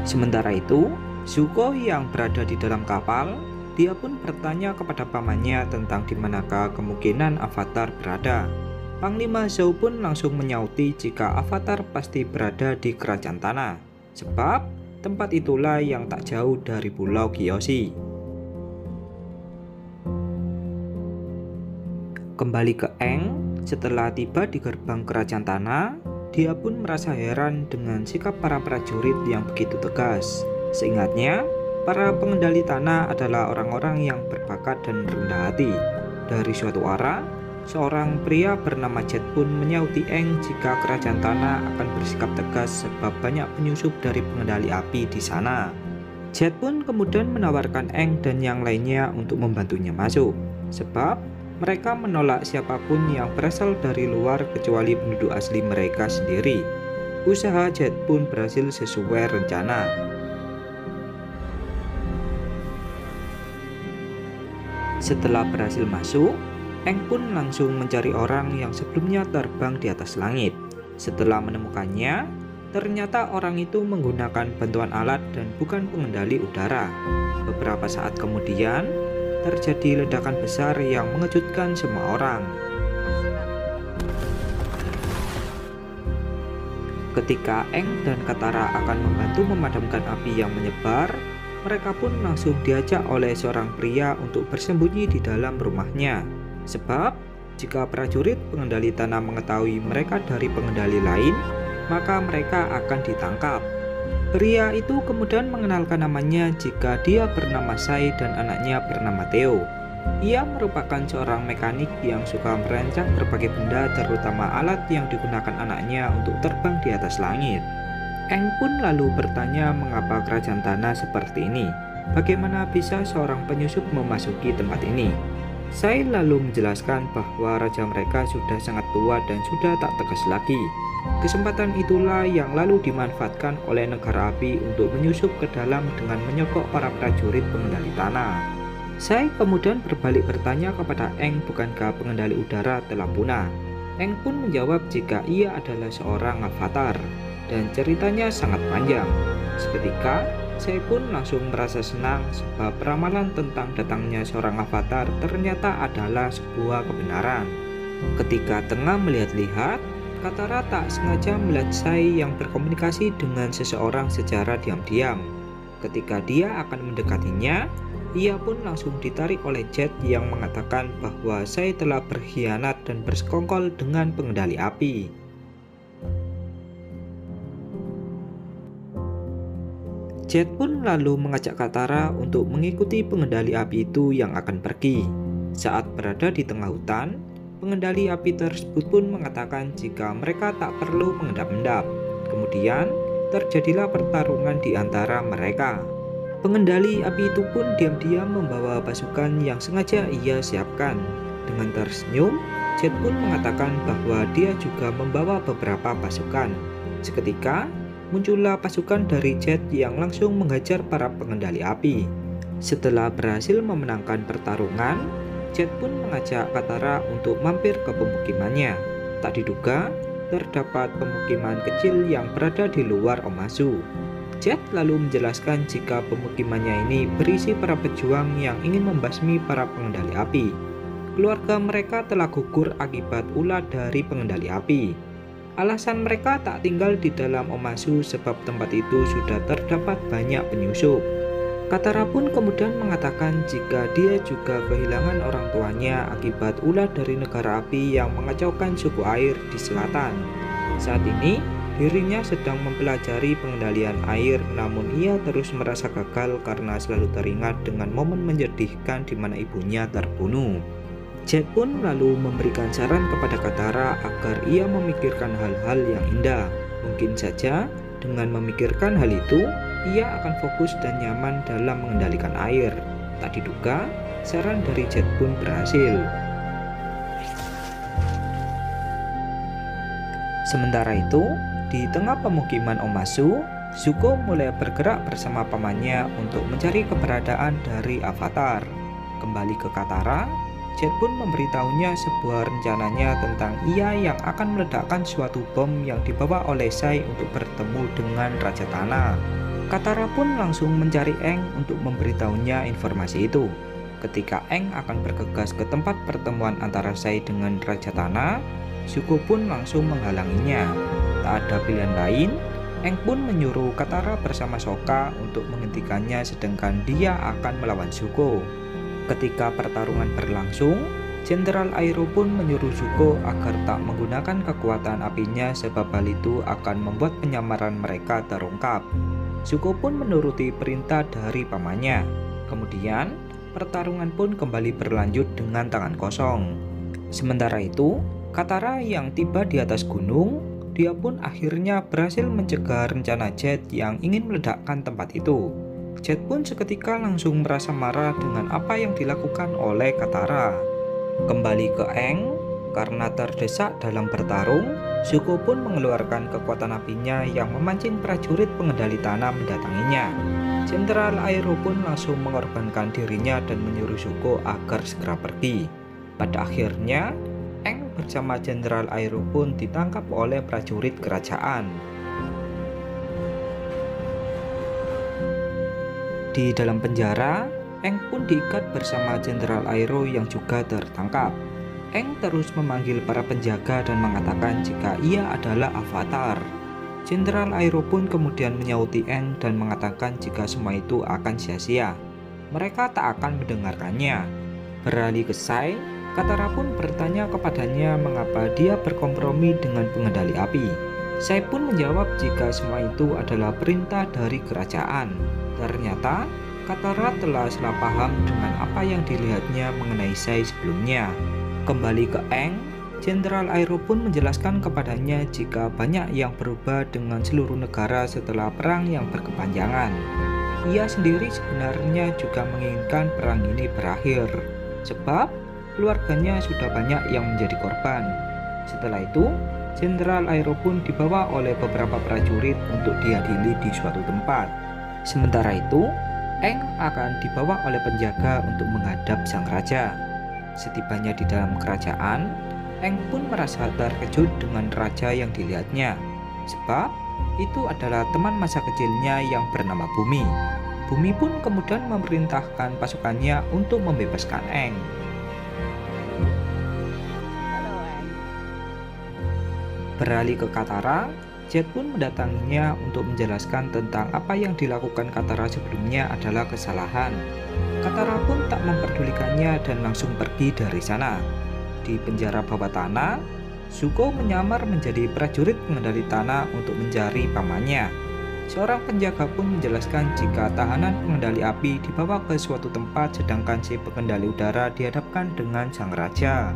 S2: Sementara itu, Zuko yang berada di dalam kapal, dia pun bertanya kepada pamannya tentang di manakah kemungkinan avatar berada. Panglima Zhou pun langsung menyauti jika avatar pasti berada di kerajaan tanah, sebab tempat itulah yang tak jauh dari Pulau Kyoshi. Kembali ke Aang, setelah tiba di gerbang kerajaan tanah, dia pun merasa heran dengan sikap para prajurit yang begitu tegas. Seingatnya, para pengendali tanah adalah orang-orang yang berbakat dan rendah hati. Dari suatu arah, seorang pria bernama Jet pun menyauti Aang jika kerajaan tanah akan bersikap tegas sebab banyak penyusup dari pengendali api di sana. Jet pun kemudian menawarkan Aang dan yang lainnya untuk membantunya masuk, sebab mereka menolak siapapun yang berasal dari luar kecuali penduduk asli mereka sendiri. Usaha Jet pun berhasil sesuai rencana. Setelah berhasil masuk, Aang pun langsung mencari orang yang sebelumnya terbang di atas langit. Setelah menemukannya, ternyata orang itu menggunakan bantuan alat dan bukan pengendali udara. Beberapa saat kemudian, terjadi ledakan besar yang mengejutkan semua orang. Ketika Aang dan Katara akan membantu memadamkan api yang menyebar, mereka pun langsung diajak oleh seorang pria untuk bersembunyi di dalam rumahnya. Sebab, jika prajurit pengendali tanah mengetahui mereka dari pengendali lain, maka mereka akan ditangkap. Pria itu kemudian mengenalkan namanya jika dia bernama Sai dan anaknya bernama Theo. Ia merupakan seorang mekanik yang suka merancang berbagai benda, terutama alat yang digunakan anaknya untuk terbang di atas langit. Aang pun lalu bertanya mengapa kerajaan tanah seperti ini. Bagaimana bisa seorang penyusup memasuki tempat ini? Sai lalu menjelaskan bahwa raja mereka sudah sangat tua dan sudah tak tegas lagi. Kesempatan itulah yang lalu dimanfaatkan oleh negara api untuk menyusup ke dalam dengan menyogok para prajurit pengendali tanah. Sai kemudian berbalik bertanya kepada Aang bukankah pengendali udara telah punah. Aang pun menjawab jika ia adalah seorang avatar, dan ceritanya sangat panjang. Seketika, Sai pun langsung merasa senang sebab ramalan tentang datangnya seorang avatar ternyata adalah sebuah kebenaran. Ketika tengah melihat-lihat, Katara tak sengaja melihat Sai yang berkomunikasi dengan seseorang secara diam-diam. Ketika dia akan mendekatinya, ia pun langsung ditarik oleh Jet yang mengatakan bahwa Sai telah berkhianat dan bersekongkol dengan pengendali api. Jet pun lalu mengajak Katara untuk mengikuti pengendali api itu yang akan pergi. Saat berada di tengah hutan, Pengendali api tersebut pun mengatakan jika mereka tak perlu mengendap-endap. Kemudian terjadilah pertarungan di antara mereka. Pengendali api itu pun diam-diam membawa pasukan yang sengaja ia siapkan. Dengan tersenyum, Jet pun mengatakan bahwa dia juga membawa beberapa pasukan. Seketika, muncullah pasukan dari Jet yang langsung menghajar para pengendali api. Setelah berhasil memenangkan pertarungan, Jet pun mengajak Katara untuk mampir ke pemukimannya. Tak diduga, terdapat pemukiman kecil yang berada di luar Omazu. Jet lalu menjelaskan jika pemukimannya ini berisi para pejuang yang ingin membasmi para pengendali api. Keluarga mereka telah gugur akibat ulah dari pengendali api. Alasan mereka tak tinggal di dalam Omazu sebab tempat itu sudah terdapat banyak penyusup. Katara pun kemudian mengatakan jika dia juga kehilangan orang tuanya akibat ulah dari negara api yang mengacaukan suku air di selatan. Saat ini, dirinya sedang mempelajari pengendalian air, namun ia terus merasa gagal karena selalu teringat dengan momen menyedihkan di mana ibunya terbunuh. Jet pun lalu memberikan saran kepada Katara agar ia memikirkan hal-hal yang indah. Mungkin saja dengan memikirkan hal itu, ia akan fokus dan nyaman dalam mengendalikan air. Tak diduga, saran dari Jet pun berhasil. Sementara itu, di tengah pemukiman Omazu, Zuko mulai bergerak bersama pamannya untuk mencari keberadaan dari Avatar. Kembali ke Katara, Jet pun memberitahunya sebuah rencananya tentang ia yang akan meledakkan suatu bom yang dibawa oleh Sai untuk bertemu dengan Raja Tanah. Katara pun langsung mencari Aang untuk memberitahunya informasi itu. Ketika Aang akan bergegas ke tempat pertemuan antara Sai dengan Raja Tanah, Zuko pun langsung menghalanginya. Tak ada pilihan lain, Aang pun menyuruh Katara bersama Sokka untuk menghentikannya sedangkan dia akan melawan Zuko. Ketika pertarungan berlangsung, Jenderal Iroh pun menyuruh Zuko agar tak menggunakan kekuatan apinya sebab hal itu akan membuat penyamaran mereka terungkap. Zuko pun menuruti perintah dari pamannya. Kemudian, pertarungan pun kembali berlanjut dengan tangan kosong. Sementara itu, Katara yang tiba di atas gunung, dia pun akhirnya berhasil mencegah rencana Jet yang ingin meledakkan tempat itu. Jet pun seketika langsung merasa marah dengan apa yang dilakukan oleh Katara. Kembali ke Aang, karena terdesak dalam bertarung, Zuko pun mengeluarkan kekuatan apinya yang memancing prajurit pengendali tanah mendatanginya. Jenderal Iroh pun langsung mengorbankan dirinya dan menyuruh Zuko agar segera pergi. Pada akhirnya, Aang bersama Jenderal Iroh pun ditangkap oleh prajurit kerajaan. Di dalam penjara, Aang pun diikat bersama Jenderal Iroh yang juga tertangkap. Aang terus memanggil para penjaga dan mengatakan jika ia adalah Avatar. Jenderal Iroh pun kemudian menyauti Aang dan mengatakan jika semua itu akan sia-sia. Mereka tak akan mendengarkannya. Beralih ke Sai, Katara pun bertanya kepadanya mengapa dia berkompromi dengan pengendali api. Sai pun menjawab jika semua itu adalah perintah dari kerajaan. Ternyata, Katara telah salah paham dengan apa yang dilihatnya mengenai Sai sebelumnya. Kembali ke Aang, Jenderal Iroh pun menjelaskan kepadanya jika banyak yang berubah dengan seluruh negara setelah perang yang berkepanjangan. Ia sendiri sebenarnya juga menginginkan perang ini berakhir, sebab keluarganya sudah banyak yang menjadi korban. Setelah itu, Jenderal Iroh pun dibawa oleh beberapa prajurit untuk diadili di suatu tempat. Sementara itu, Aang akan dibawa oleh penjaga untuk menghadap sang raja. Setibanya di dalam kerajaan, Aang pun merasa terkejut dengan raja yang dilihatnya, sebab itu adalah teman masa kecilnya yang bernama Bumi. Bumi pun kemudian memerintahkan pasukannya untuk membebaskan Aang. Beralih ke Katara, Jet pun mendatanginya untuk menjelaskan tentang apa yang dilakukan Katara sebelumnya adalah kesalahan. Katara pun tak memperdulikannya dan langsung pergi dari sana. Di penjara bawah tanah, Zuko menyamar menjadi prajurit pengendali tanah untuk mencari pamannya. Seorang penjaga pun menjelaskan jika tahanan pengendali api dibawa ke suatu tempat sedangkan si pengendali udara dihadapkan dengan sang raja.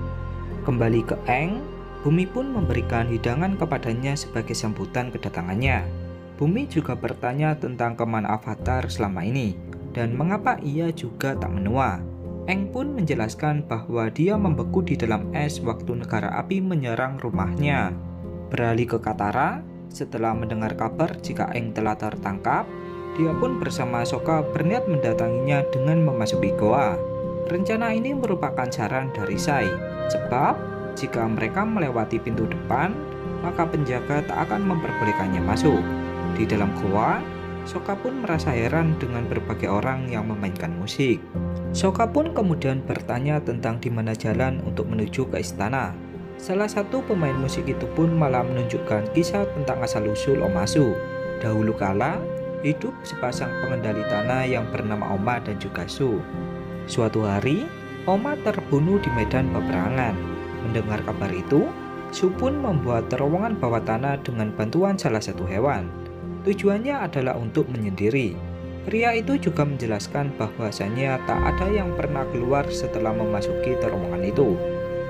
S2: Kembali ke Aang, Bumi pun memberikan hidangan kepadanya sebagai sambutan kedatangannya. Bumi juga bertanya tentang kemana Avatar selama ini dan mengapa ia juga tak menua. Aang pun menjelaskan bahwa dia membeku di dalam es waktu negara api menyerang rumahnya. Beralih ke Katara, setelah mendengar kabar jika Aang telah tertangkap, dia pun bersama Sokka berniat mendatanginya dengan memasuki goa. Rencana ini merupakan saran dari Sai, sebab jika mereka melewati pintu depan, maka penjaga tak akan memperbolehkannya masuk. Di dalam goa, Sokka pun merasa heran dengan berbagai orang yang memainkan musik. Sokka pun kemudian bertanya tentang di mana jalan untuk menuju ke istana. Salah satu pemain musik itu pun malah menunjukkan kisah tentang asal-usul Omasu. Dahulu kala, hidup sepasang pengendali tanah yang bernama Oma dan juga Su. Suatu hari, Oma terbunuh di medan peperangan. Mendengar kabar itu, Su pun membuat terowongan bawah tanah dengan bantuan salah satu hewan. Tujuannya adalah untuk menyendiri. Pria itu juga menjelaskan bahwasanya tak ada yang pernah keluar setelah memasuki terowongan itu.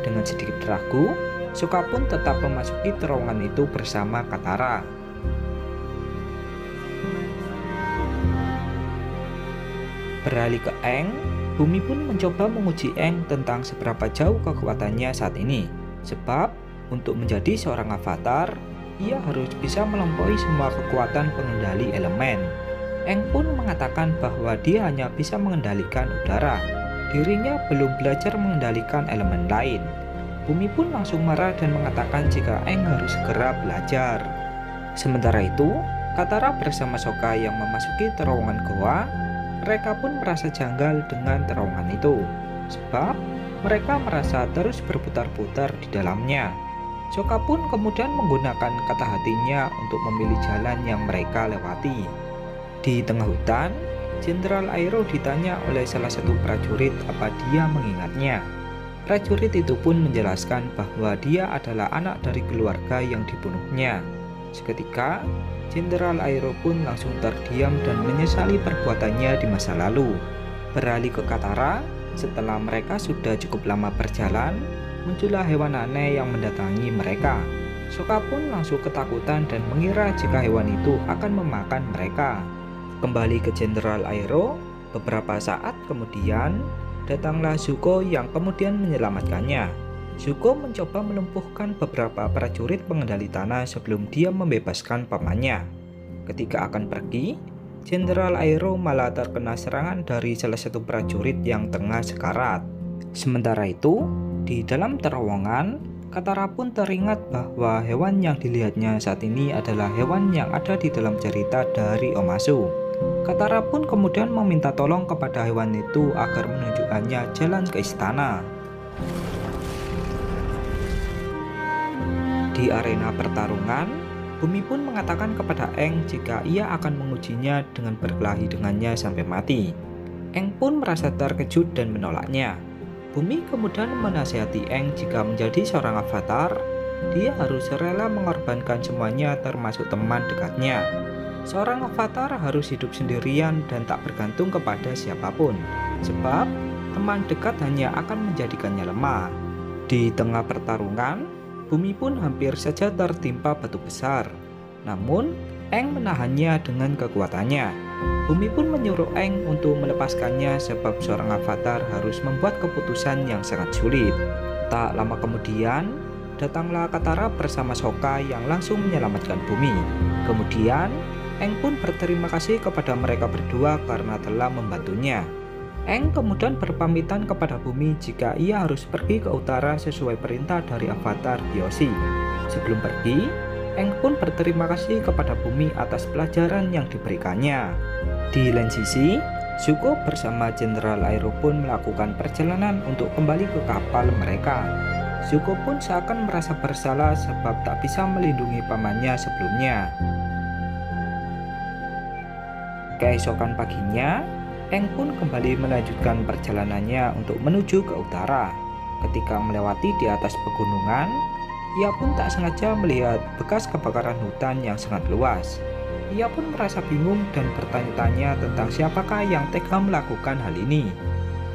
S2: Dengan sedikit ragu, Sokka pun tetap memasuki terowongan itu bersama Katara. Beralih ke Aang, Bumi pun mencoba menguji Aang tentang seberapa jauh kekuatannya saat ini. Sebab, untuk menjadi seorang avatar, ia harus bisa melampaui semua kekuatan pengendali elemen. Aang pun mengatakan bahwa dia hanya bisa mengendalikan udara. Dirinya belum belajar mengendalikan elemen lain. Bumi pun langsung marah dan mengatakan jika Aang harus segera belajar. Sementara itu, Katara bersama Sokka yang memasuki terowongan goa. Mereka pun merasa janggal dengan terowongan itu, sebab mereka merasa terus berputar-putar di dalamnya. Sokka pun kemudian menggunakan kata hatinya untuk memilih jalan yang mereka lewati. Di tengah hutan, Jenderal Airo ditanya oleh salah satu prajurit apa dia mengingatnya. Prajurit itu pun menjelaskan bahwa dia adalah anak dari keluarga yang dibunuhnya. Seketika, Jenderal Airo pun langsung terdiam dan menyesali perbuatannya di masa lalu. Beralih ke Katara, setelah mereka sudah cukup lama berjalan, muncullah hewan aneh yang mendatangi mereka. Sokka pun langsung ketakutan dan mengira jika hewan itu akan memakan mereka. Kembali ke Jenderal Airo, beberapa saat kemudian, datanglah Zuko yang kemudian menyelamatkannya. Zuko mencoba melumpuhkan beberapa prajurit pengendali tanah sebelum dia membebaskan pamannya. Ketika akan pergi, Jenderal Airo malah terkena serangan dari salah satu prajurit yang tengah sekarat. Sementara itu, di dalam terowongan, Katara pun teringat bahwa hewan yang dilihatnya saat ini adalah hewan yang ada di dalam cerita dari Omasu. Katara pun kemudian meminta tolong kepada hewan itu agar menunjukkannya jalan ke istana. Di arena pertarungan, Bumi pun mengatakan kepada Aang jika ia akan mengujinya dengan berkelahi dengannya sampai mati. Aang pun merasa terkejut dan menolaknya. Bumi kemudian menasihati Aang jika menjadi seorang avatar, dia harus rela mengorbankan semuanya termasuk teman dekatnya. Seorang avatar harus hidup sendirian dan tak bergantung kepada siapapun, sebab teman dekat hanya akan menjadikannya lemah. Di tengah pertarungan, Bumi pun hampir saja tertimpa batu besar. Namun, Aang menahannya dengan kekuatannya. Bumi pun menyuruh Aang untuk melepaskannya sebab seorang avatar harus membuat keputusan yang sangat sulit. Tak lama kemudian, datanglah Katara bersama Sokka yang langsung menyelamatkan Bumi. Kemudian, Aang pun berterima kasih kepada mereka berdua karena telah membantunya. Aang kemudian berpamitan kepada Bumi jika ia harus pergi ke utara sesuai perintah dari avatar Kyoshi. Sebelum pergi, Aang pun berterima kasih kepada Bumi atas pelajaran yang diberikannya. Di lain sisi, Zuko bersama Jenderal Airo pun melakukan perjalanan untuk kembali ke kapal mereka. Zuko pun seakan merasa bersalah sebab tak bisa melindungi pamannya sebelumnya. Keesokan paginya, Aang pun kembali melanjutkan perjalanannya untuk menuju ke utara. Ketika melewati di atas pegunungan, ia pun tak sengaja melihat bekas kebakaran hutan yang sangat luas. Ia pun merasa bingung dan bertanya-tanya tentang siapakah yang tega melakukan hal ini.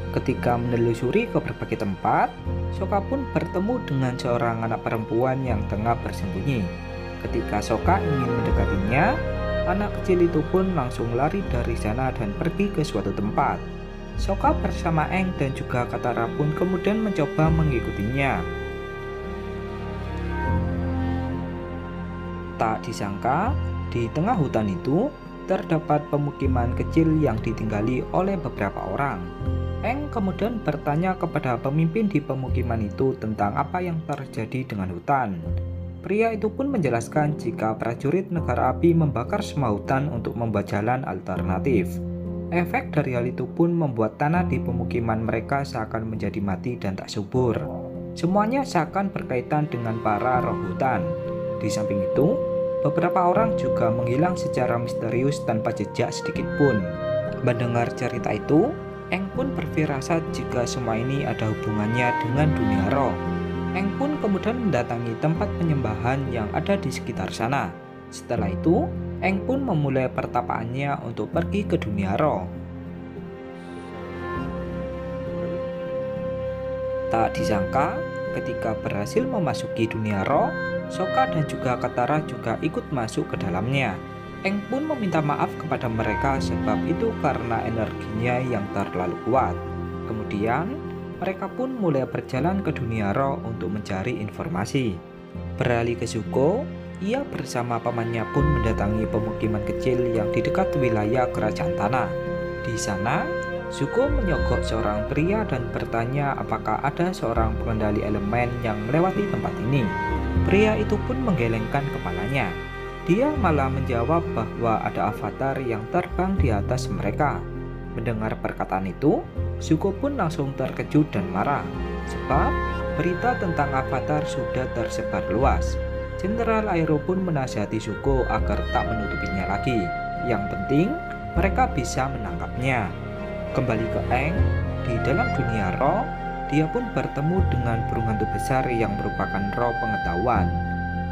S2: Ketika menelusuri ke berbagai tempat, Sokka pun bertemu dengan seorang anak perempuan yang tengah bersembunyi. Ketika Sokka ingin mendekatinya, anak kecil itu pun langsung lari dari sana dan pergi ke suatu tempat. Sokka bersama Aang dan juga Katara pun kemudian mencoba mengikutinya. Tak disangka, di tengah hutan itu terdapat pemukiman kecil yang ditinggali oleh beberapa orang. Aang kemudian bertanya kepada pemimpin di pemukiman itu tentang apa yang terjadi dengan hutan. Pria itu pun menjelaskan jika prajurit negara api membakar semua hutan untuk membuat jalan alternatif. Efek dari hal itu pun membuat tanah di pemukiman mereka seakan menjadi mati dan tak subur. Semuanya seakan berkaitan dengan para roh hutan. Di samping itu, beberapa orang juga menghilang secara misterius tanpa jejak sedikit pun. Mendengar cerita itu, Aang pun berfirasat jika semua ini ada hubungannya dengan dunia roh. Aang pun kemudian mendatangi tempat penyembahan yang ada di sekitar sana. Setelah itu, Aang pun memulai pertapaannya untuk pergi ke dunia roh. Tak disangka, ketika berhasil memasuki dunia roh, Sokka dan juga Katara juga ikut masuk ke dalamnya. Aang pun meminta maaf kepada mereka sebab itu karena energinya yang terlalu kuat. Kemudian, mereka pun mulai berjalan ke dunia roh untuk mencari informasi. Beralih ke Zuko, ia bersama pamannya pun mendatangi pemukiman kecil yang di dekat wilayah kerajaan tanah. Di sana, Zuko menyogok seorang pria dan bertanya apakah ada seorang pengendali elemen yang melewati tempat ini. Pria itu pun menggelengkan kepalanya. Dia malah menjawab bahwa ada avatar yang terbang di atas mereka. Mendengar perkataan itu, Zuko pun langsung terkejut dan marah, sebab berita tentang avatar sudah tersebar luas. Jenderal Iroh pun menasihati Zuko agar tak menutupinya lagi. Yang penting, mereka bisa menangkapnya. Kembali ke Aang, di dalam dunia roh, dia pun bertemu dengan burung hantu besar yang merupakan roh pengetahuan.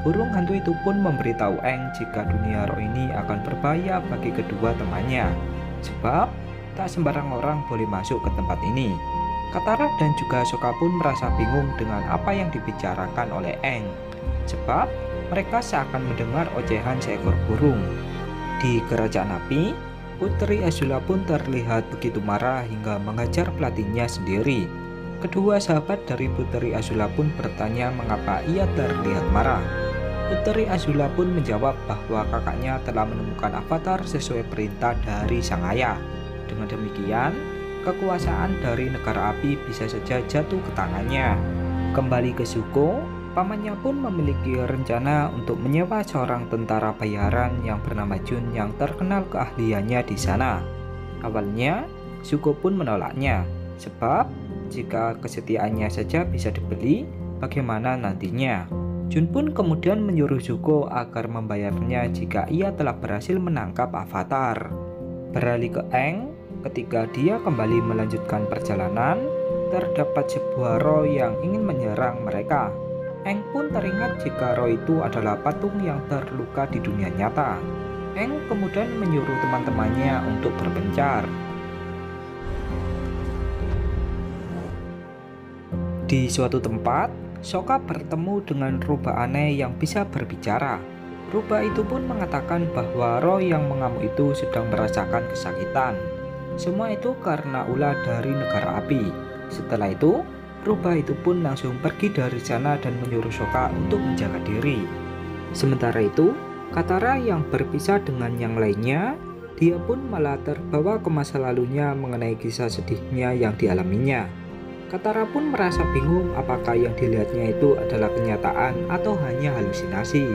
S2: Burung hantu itu pun memberitahu Aang jika dunia roh ini akan berbahaya bagi kedua temannya, sebab tak sembarang orang boleh masuk ke tempat ini. Katara dan juga Sokka pun merasa bingung dengan apa yang dibicarakan oleh Aang, sebab mereka seakan mendengar ocehan seekor burung. Di kerajaan api, Putri Azula pun terlihat begitu marah hingga mengajar pelatihnya sendiri. Kedua sahabat dari Putri Azula pun bertanya mengapa ia terlihat marah. Putri Azula pun menjawab bahwa kakaknya telah menemukan avatar sesuai perintah dari sang ayah. Dengan demikian, kekuasaan dari negara api bisa saja jatuh ke tangannya. Kembali ke Zuko, pamannya pun memiliki rencana untuk menyewa seorang tentara bayaran yang bernama Jun yang terkenal keahliannya di sana. Awalnya, Zuko pun menolaknya, sebab jika kesetiaannya saja bisa dibeli, bagaimana nantinya? Jun pun kemudian menyuruh Zuko agar membayarnya jika ia telah berhasil menangkap avatar. Beralih ke Aang, ketika dia kembali melanjutkan perjalanan, terdapat sebuah roh yang ingin menyerang mereka. Aang pun teringat jika roh itu adalah patung yang terluka di dunia nyata. Aang kemudian menyuruh teman-temannya untuk berpencar. Di suatu tempat, Sokka bertemu dengan rubah aneh yang bisa berbicara. Rubah itu pun mengatakan bahwa roh yang mengamuk itu sedang merasakan kesakitan. Semua itu karena ulah dari negara api. Setelah itu, rubah itu pun langsung pergi dari sana dan menyuruh Sokka untuk menjaga diri. Sementara itu, Katara yang berpisah dengan yang lainnya, dia pun malah terbawa ke masa lalunya mengenai kisah sedihnya yang dialaminya. Katara pun merasa bingung apakah yang dilihatnya itu adalah kenyataan atau hanya halusinasi.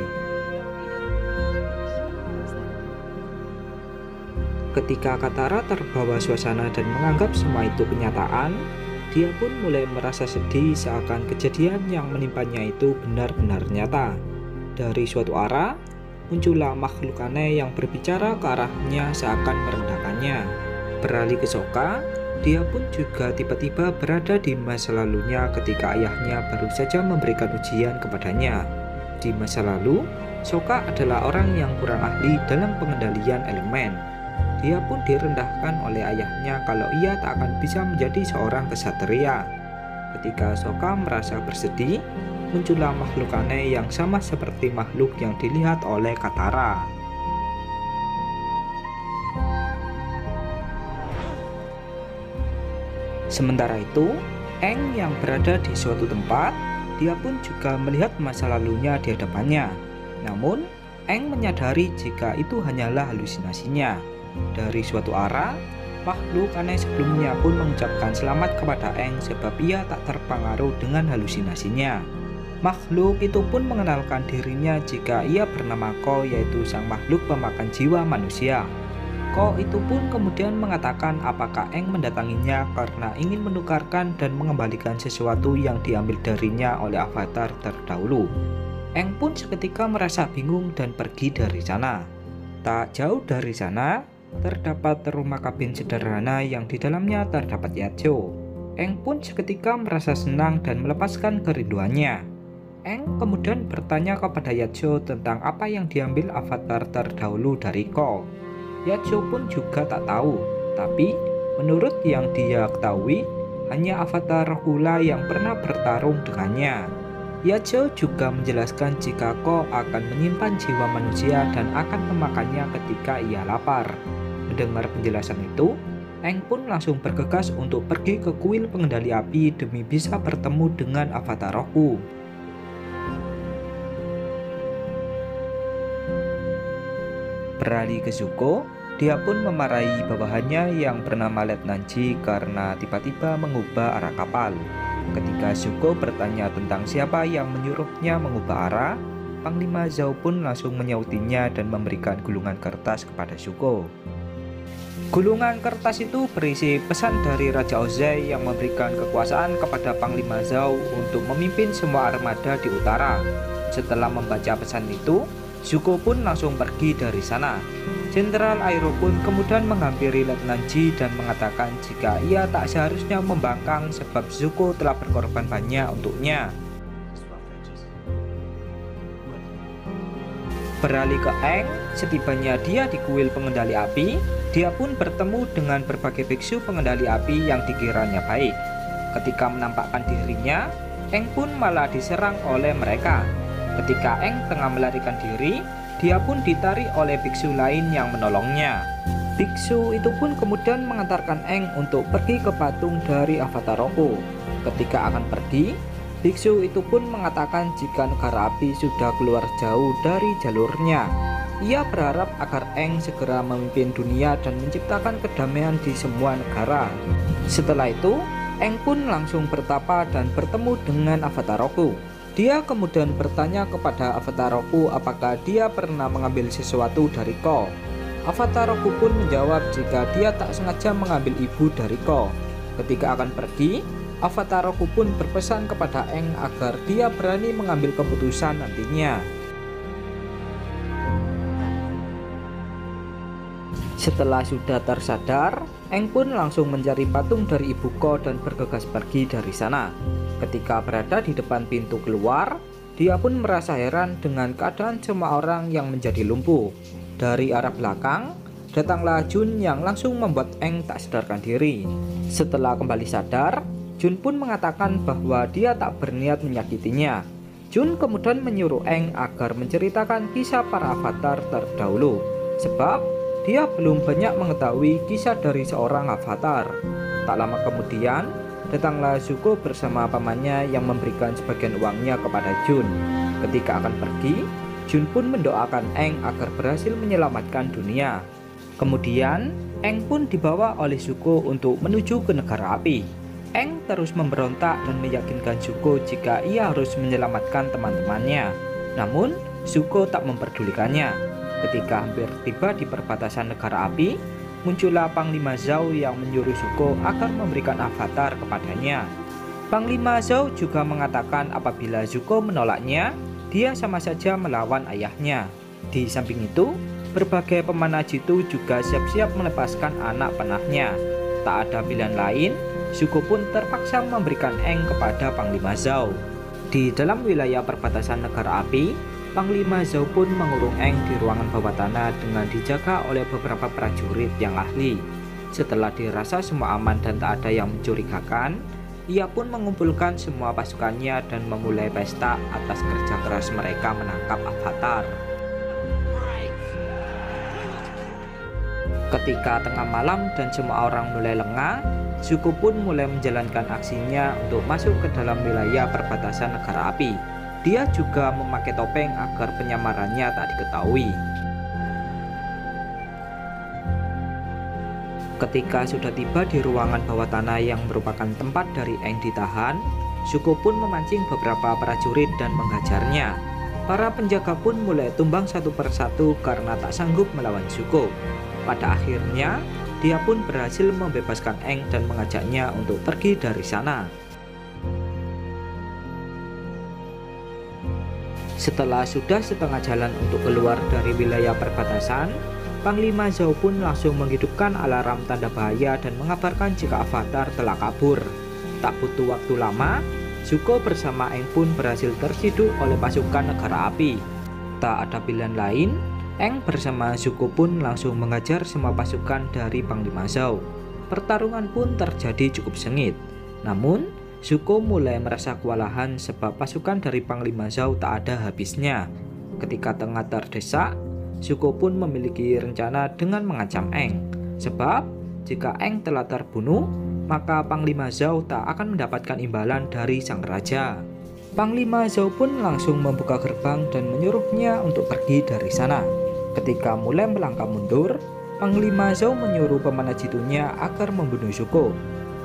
S2: Ketika Katara terbawa suasana dan menganggap semua itu kenyataan, dia pun mulai merasa sedih seakan kejadian yang menimpanya itu benar-benar nyata. Dari suatu arah, muncullah makhluk aneh yang berbicara ke arahnya seakan merendahkannya. Beralih ke Sokka, dia pun juga tiba-tiba berada di masa lalunya ketika ayahnya baru saja memberikan ujian kepadanya. Di masa lalu, Sokka adalah orang yang kurang ahli dalam pengendalian elemen. dia pun direndahkan oleh ayahnya kalau ia tak akan bisa menjadi seorang kesatria. Ketika Sokka merasa bersedih, muncullah makhluk aneh yang sama seperti makhluk yang dilihat oleh Katara. Sementara itu, Aang yang berada di suatu tempat, dia pun juga melihat masa lalunya di hadapannya. Namun, Aang menyadari jika itu hanyalah halusinasinya. Dari suatu arah, makhluk aneh sebelumnya pun mengucapkan selamat kepada Aang sebab ia tak terpengaruh dengan halusinasinya. Makhluk itu pun mengenalkan dirinya jika ia bernama Ko, yaitu sang makhluk pemakan jiwa manusia. Ko itu pun kemudian mengatakan apakah Aang mendatanginya karena ingin menukarkan dan mengembalikan sesuatu yang diambil darinya oleh avatar terdahulu. Aang pun seketika merasa bingung dan pergi dari sana. Tak jauh dari sana, terdapat rumah kabin sederhana yang di dalamnya terdapat Yacho. Aang pun seketika merasa senang dan melepaskan kerinduannya. Aang kemudian bertanya kepada Yacho tentang apa yang diambil avatar terdahulu dari Ko. Yacho pun juga tak tahu, tapi menurut yang dia ketahui, hanya avatar Hula yang pernah bertarung dengannya. Yacho juga menjelaskan jika Ko akan menyimpan jiwa manusia dan akan memakannya ketika ia lapar. Mendengar penjelasan itu, Aang pun langsung bergegas untuk pergi ke kuil pengendali api demi bisa bertemu dengan avatar Roku. Beralih ke Zuko, dia pun memarahi bawahannya yang bernama Letnan Ji karena tiba-tiba mengubah arah kapal. Ketika Zuko bertanya tentang siapa yang menyuruhnya mengubah arah, Panglima Zhao pun langsung menyautinya dan memberikan gulungan kertas kepada Zuko. Gulungan kertas itu berisi pesan dari Raja Ozai yang memberikan kekuasaan kepada Panglima Zhao untuk memimpin semua armada di utara. Setelah membaca pesan itu, Zuko pun langsung pergi dari sana. Jenderal Iroh pun kemudian menghampiri Letnan Ji dan mengatakan jika ia tak seharusnya membangkang sebab Zuko telah berkorban banyak untuknya. Beralih ke Aang, setibanya dia di kuil pengendali api, dia pun bertemu dengan berbagai biksu pengendali api yang dikiranya baik. Ketika menampakkan dirinya, Aang pun malah diserang oleh mereka. Ketika Aang tengah melarikan diri, dia pun ditarik oleh biksu lain yang menolongnya. Biksu itu pun kemudian mengantarkan Aang untuk pergi ke patung dari avatar Roku. Ketika akan pergi, biksu itu pun mengatakan jika negara api sudah keluar jauh dari jalurnya. Ia berharap agar Aang segera memimpin dunia dan menciptakan kedamaian di semua negara. Setelah itu, Aang pun langsung bertapa dan bertemu dengan avatar Roku. Dia kemudian bertanya kepada avatar Roku apakah dia pernah mengambil sesuatu dari Ko. Avatar Roku pun menjawab jika dia tak sengaja mengambil ibu dari Ko. Ketika akan pergi, avatar Roku pun berpesan kepada Aang agar dia berani mengambil keputusan nantinya. Setelah sudah tersadar, Aang pun langsung mencari patung dari ibu Ko dan bergegas pergi dari sana. Ketika berada di depan pintu keluar, dia pun merasa heran dengan keadaan semua orang yang menjadi lumpuh. Dari arah belakang, datanglah Jun yang langsung membuat Aang tak sadarkan diri. Setelah kembali sadar, Jun pun mengatakan bahwa dia tak berniat menyakitinya. Jun kemudian menyuruh Aang agar menceritakan kisah para avatar terdahulu, sebab dia belum banyak mengetahui kisah dari seorang avatar. Tak lama kemudian, datanglah Zuko bersama pamannya yang memberikan sebagian uangnya kepada Jun. Ketika akan pergi, Jun pun mendoakan Aang agar berhasil menyelamatkan dunia. Kemudian, Aang pun dibawa oleh Zuko untuk menuju ke negara api. Aang terus memberontak dan meyakinkan Zuko jika ia harus menyelamatkan teman-temannya. Namun, Zuko tak memperdulikannya. Ketika hampir tiba di perbatasan negara api, muncullah Panglima Zhao yang menyuruh Zuko agar memberikan avatar kepadanya. Panglima Zhao juga mengatakan apabila Zuko menolaknya, dia sama saja melawan ayahnya. Di samping itu, berbagai pemanah jitu juga siap-siap melepaskan anak panahnya. Tak ada pilihan lain, Zuko pun terpaksa memberikan Aang kepada Panglima Zhao. Di dalam wilayah perbatasan negara api, Panglima Zhao pun mengurung Eng di ruangan bawah tanah dengan dijaga oleh beberapa prajurit yang ahli. Setelah dirasa semua aman dan tak ada yang mencurigakan, ia pun mengumpulkan semua pasukannya dan memulai pesta atas kerja keras mereka menangkap Avatar. Ketika tengah malam dan semua orang mulai lengah, Zuko pun mulai menjalankan aksinya untuk masuk ke dalam wilayah perbatasan negara api. Dia juga memakai topeng agar penyamarannya tak diketahui. Ketika sudah tiba di ruangan bawah tanah yang merupakan tempat dari Aang ditahan, Zuko pun memancing beberapa prajurit dan menghajarnya. Para penjaga pun mulai tumbang satu persatu karena tak sanggup melawan Zuko. Pada akhirnya, dia pun berhasil membebaskan Aang dan mengajaknya untuk pergi dari sana. Setelah sudah setengah jalan untuk keluar dari wilayah perbatasan, Panglima Zhao pun langsung menghidupkan alarm tanda bahaya dan mengabarkan jika Avatar telah kabur. Tak butuh waktu lama, Zuko bersama Aang pun berhasil terciduk oleh pasukan negara api. Tak ada pilihan lain, Aang bersama Zuko pun langsung mengajar semua pasukan dari Panglima Zhao. Pertarungan pun terjadi cukup sengit. Namun, Zuko mulai merasa kewalahan sebab pasukan dari Panglima Zhao tak ada habisnya. Ketika tengah terdesak, Zuko pun memiliki rencana dengan mengancam Aang. Sebab, jika Aang telah terbunuh, maka Panglima Zhao tak akan mendapatkan imbalan dari sang raja. Panglima Zhao pun langsung membuka gerbang dan menyuruhnya untuk pergi dari sana. Ketika mulai melangkah mundur, Panglima Zhao menyuruh pemanah jitunya agar membunuh Zuko.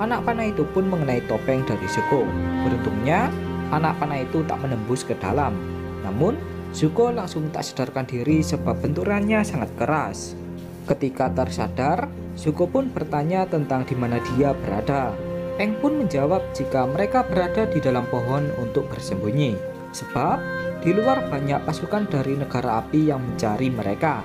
S2: Anak panah itu pun mengenai topeng dari Zuko. Beruntungnya, anak panah itu tak menembus ke dalam. Namun, Zuko langsung tak sadarkan diri sebab benturannya sangat keras. Ketika tersadar, Zuko pun bertanya tentang di mana dia berada. Aang pun menjawab jika mereka berada di dalam pohon untuk bersembunyi. Sebab, di luar banyak pasukan dari negara api yang mencari mereka.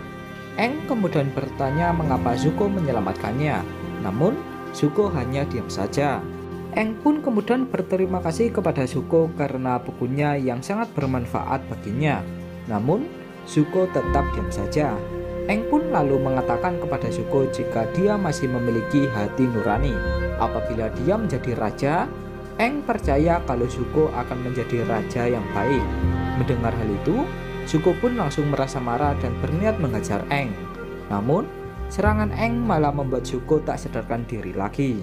S2: Aang kemudian bertanya mengapa Zuko menyelamatkannya. Namun, Zuko hanya diam saja. Aang pun kemudian berterima kasih kepada Zuko karena bukunya yang sangat bermanfaat baginya. Namun, Zuko tetap diam saja. Aang pun lalu mengatakan kepada Zuko jika dia masih memiliki hati nurani. Apabila dia menjadi raja, Aang percaya kalau Zuko akan menjadi raja yang baik. Mendengar hal itu, Zuko pun langsung merasa marah dan berniat menghajar Aang. Namun, serangan Aang malah membuat Zuko tak sadarkan diri lagi.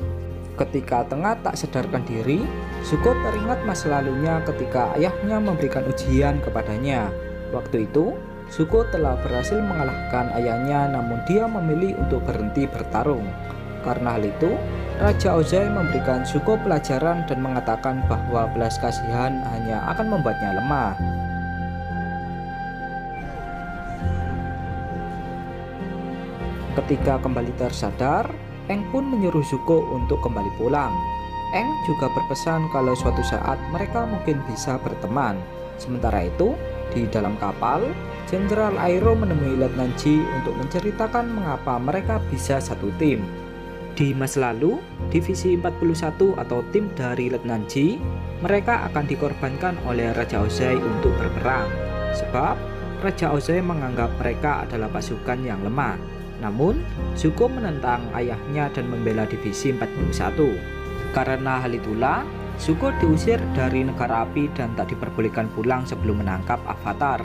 S2: Ketika tengah tak sadarkan diri, Zuko teringat masa lalunya ketika ayahnya memberikan ujian kepadanya. Waktu itu, Zuko telah berhasil mengalahkan ayahnya, namun dia memilih untuk berhenti bertarung. Karena hal itu, Raja Ozai memberikan Zuko pelajaran dan mengatakan bahwa belas kasihan hanya akan membuatnya lemah. Ketika kembali tersadar, Aang pun menyuruh Zuko untuk kembali pulang. Aang juga berpesan kalau suatu saat mereka mungkin bisa berteman. Sementara itu, di dalam kapal, Jenderal Iroh menemui Letnan Ji untuk menceritakan mengapa mereka bisa satu tim. Di masa lalu, Divisi 41 atau tim dari Letnan Ji, mereka akan dikorbankan oleh Raja Ozai untuk berperang. Sebab, Raja Ozai menganggap mereka adalah pasukan yang lemah. Namun, Zuko menentang ayahnya dan membela Divisi 41. Karena hal itulah, Zuko diusir dari negara api dan tak diperbolehkan pulang sebelum menangkap Avatar.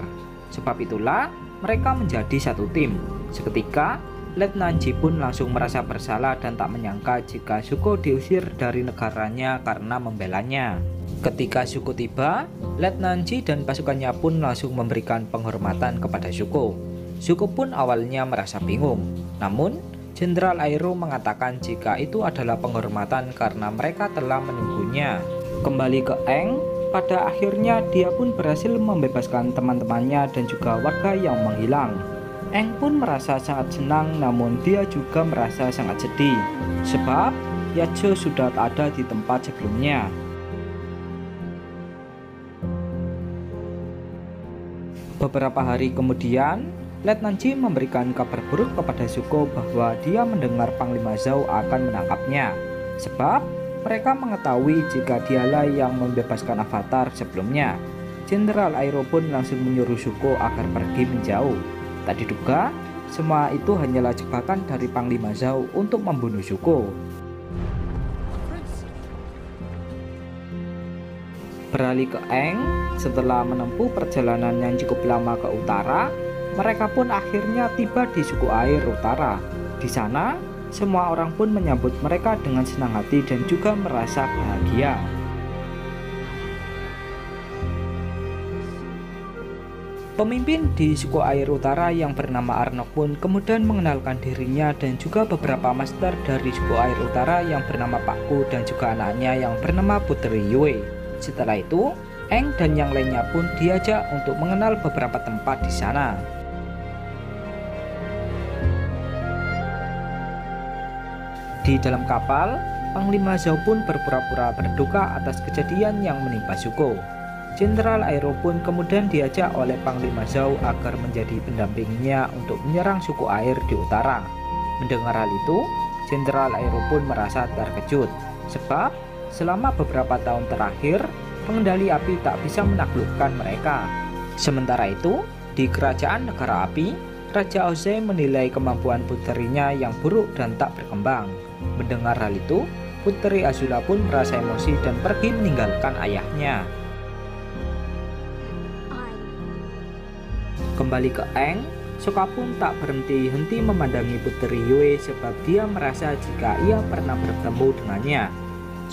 S2: Sebab itulah, mereka menjadi satu tim. Seketika, Letnan Ji pun langsung merasa bersalah dan tak menyangka jika Zuko diusir dari negaranya karena membelanya. Ketika Zuko tiba, Letnan Ji dan pasukannya pun langsung memberikan penghormatan kepada Zuko. Zuko pun awalnya merasa bingung. Namun, Jenderal Iroh mengatakan jika itu adalah penghormatan karena mereka telah menunggunya. Kembali ke Aang, pada akhirnya dia pun berhasil membebaskan teman-temannya dan juga warga yang menghilang. Aang pun merasa sangat senang, namun dia juga merasa sangat sedih. Sebab, Yacho sudah tak ada di tempat sebelumnya. Beberapa hari kemudian, Letnan Ji memberikan kabar buruk kepada Zuko bahwa dia mendengar Panglima Zhao akan menangkapnya. Sebab mereka mengetahui jika dialah yang membebaskan Avatar sebelumnya. Jenderal Aero pun langsung menyuruh Zuko agar pergi menjauh. Tak diduga, semua itu hanyalah jebakan dari Panglima Zhao untuk membunuh Zuko. Beralih ke Aang, setelah menempuh perjalanan yang cukup lama ke utara, mereka pun akhirnya tiba di suku air utara. Di sana, semua orang pun menyambut mereka dengan senang hati dan juga merasa bahagia. Pemimpin di suku air utara yang bernama Arnok pun kemudian mengenalkan dirinya dan juga beberapa master dari suku air utara yang bernama Pakku dan juga anaknya yang bernama Puteri Yue. Setelah itu, Aang dan yang lainnya pun diajak untuk mengenal beberapa tempat di sana. Di dalam kapal, Panglima Zhao pun berpura-pura berduka atas kejadian yang menimpa Zuko. Jenderal Aero pun kemudian diajak oleh Panglima Zhao agar menjadi pendampingnya untuk menyerang suku air di utara. Mendengar hal itu, Jenderal Aero pun merasa terkejut, sebab selama beberapa tahun terakhir, pengendali api tak bisa menaklukkan mereka. Sementara itu, di kerajaan negara api, Raja Ozai menilai kemampuan puterinya yang buruk dan tak berkembang. Mendengar hal itu, Puteri Azula pun merasa emosi dan pergi meninggalkan ayahnya. Kembali ke Aang, Sokka pun tak berhenti-henti memandangi Puteri Yue sebab dia merasa jika ia pernah bertemu dengannya.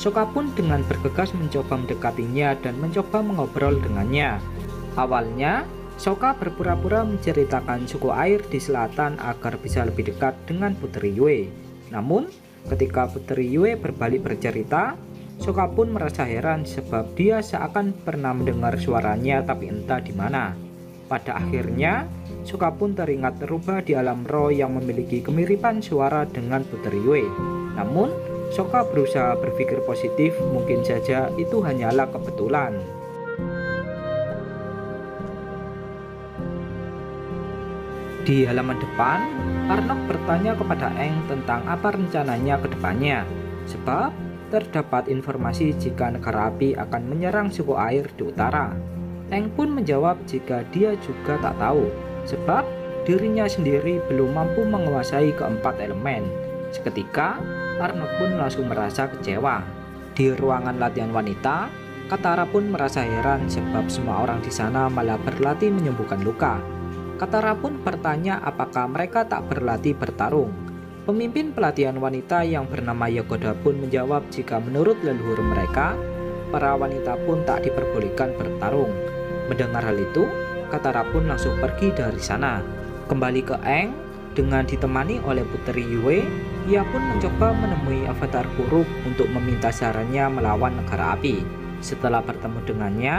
S2: Sokka pun dengan bergegas mencoba mendekatinya dan mencoba mengobrol dengannya. Awalnya, Sokka berpura-pura menceritakan suku air di selatan agar bisa lebih dekat dengan Puteri Yue. Namun, ketika Puteri Yue berbalik bercerita, Sokka pun merasa heran sebab dia seakan pernah mendengar suaranya tapi entah di mana. Pada akhirnya, Sokka pun teringat terubah di alam roh yang memiliki kemiripan suara dengan Puteri Yue. Namun, Sokka berusaha berpikir positif, mungkin saja itu hanyalah kebetulan. Di halaman depan, Arnok bertanya kepada Aang tentang apa rencananya ke depannya, sebab terdapat informasi jika negara api akan menyerang suku air di utara. Aang pun menjawab jika dia juga tak tahu, sebab dirinya sendiri belum mampu menguasai keempat elemen. Seketika, Arnok pun langsung merasa kecewa. Di ruangan latihan wanita, Katara pun merasa heran sebab semua orang di sana malah berlatih menyembuhkan luka. Katara pun bertanya apakah mereka tak berlatih bertarung. Pemimpin pelatihan wanita yang bernama Yagoda pun menjawab jika menurut leluhur mereka, para wanita pun tak diperbolehkan bertarung. Mendengar hal itu, Katara pun langsung pergi dari sana. Kembali ke Aang, dengan ditemani oleh Puteri Yue, ia pun mencoba menemui Avatar Kuruk untuk meminta sarannya melawan negara api. Setelah bertemu dengannya,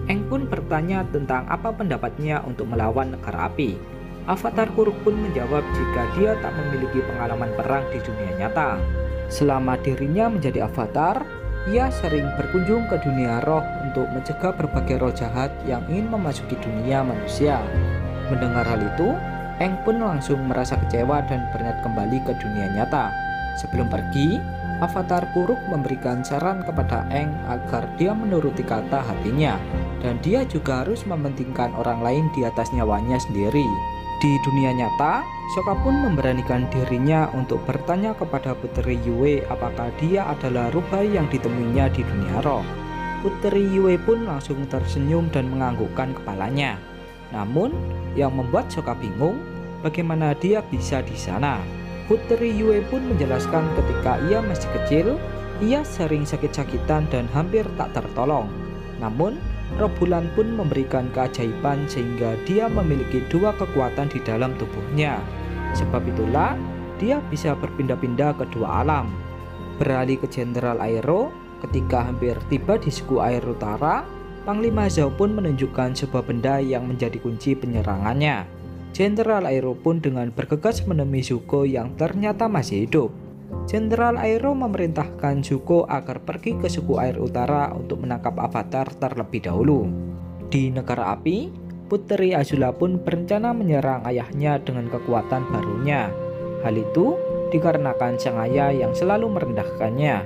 S2: Aang pun bertanya tentang apa pendapatnya untuk melawan negara api. Avatar Kuruk pun menjawab jika dia tak memiliki pengalaman perang di dunia nyata. Selama dirinya menjadi avatar, ia sering berkunjung ke dunia roh untuk mencegah berbagai roh jahat yang ingin memasuki dunia manusia. Mendengar hal itu, Aang pun langsung merasa kecewa dan berniat kembali ke dunia nyata. Sebelum pergi, Avatar Kuruk memberikan saran kepada Aang agar dia menuruti kata hatinya, dan dia juga harus mementingkan orang lain di atas nyawanya sendiri. Di dunia nyata, Sokka pun memberanikan dirinya untuk bertanya kepada Puteri Yue apakah dia adalah rubah yang ditemuinya di dunia roh. Puteri Yue pun langsung tersenyum dan menganggukkan kepalanya. Namun, yang membuat Sokka bingung, bagaimana dia bisa di sana. Puteri Yue pun menjelaskan ketika ia masih kecil, ia sering sakit-sakitan dan hampir tak tertolong. Namun, roh bulan pun memberikan keajaiban sehingga dia memiliki dua kekuatan di dalam tubuhnya. Sebab itulah, dia bisa berpindah-pindah ke dua alam. Beralih ke Jenderal Aero, ketika hampir tiba di suku air utara, Panglima Zhao pun menunjukkan sebuah benda yang menjadi kunci penyerangannya. Jenderal Aero pun dengan bergegas menemui Zuko yang ternyata masih hidup. Jenderal Aero memerintahkan Zuko agar pergi ke suku air utara untuk menangkap avatar terlebih dahulu. Di negara api, Puteri Azula pun berencana menyerang ayahnya dengan kekuatan barunya. Hal itu dikarenakan sang ayah yang selalu merendahkannya.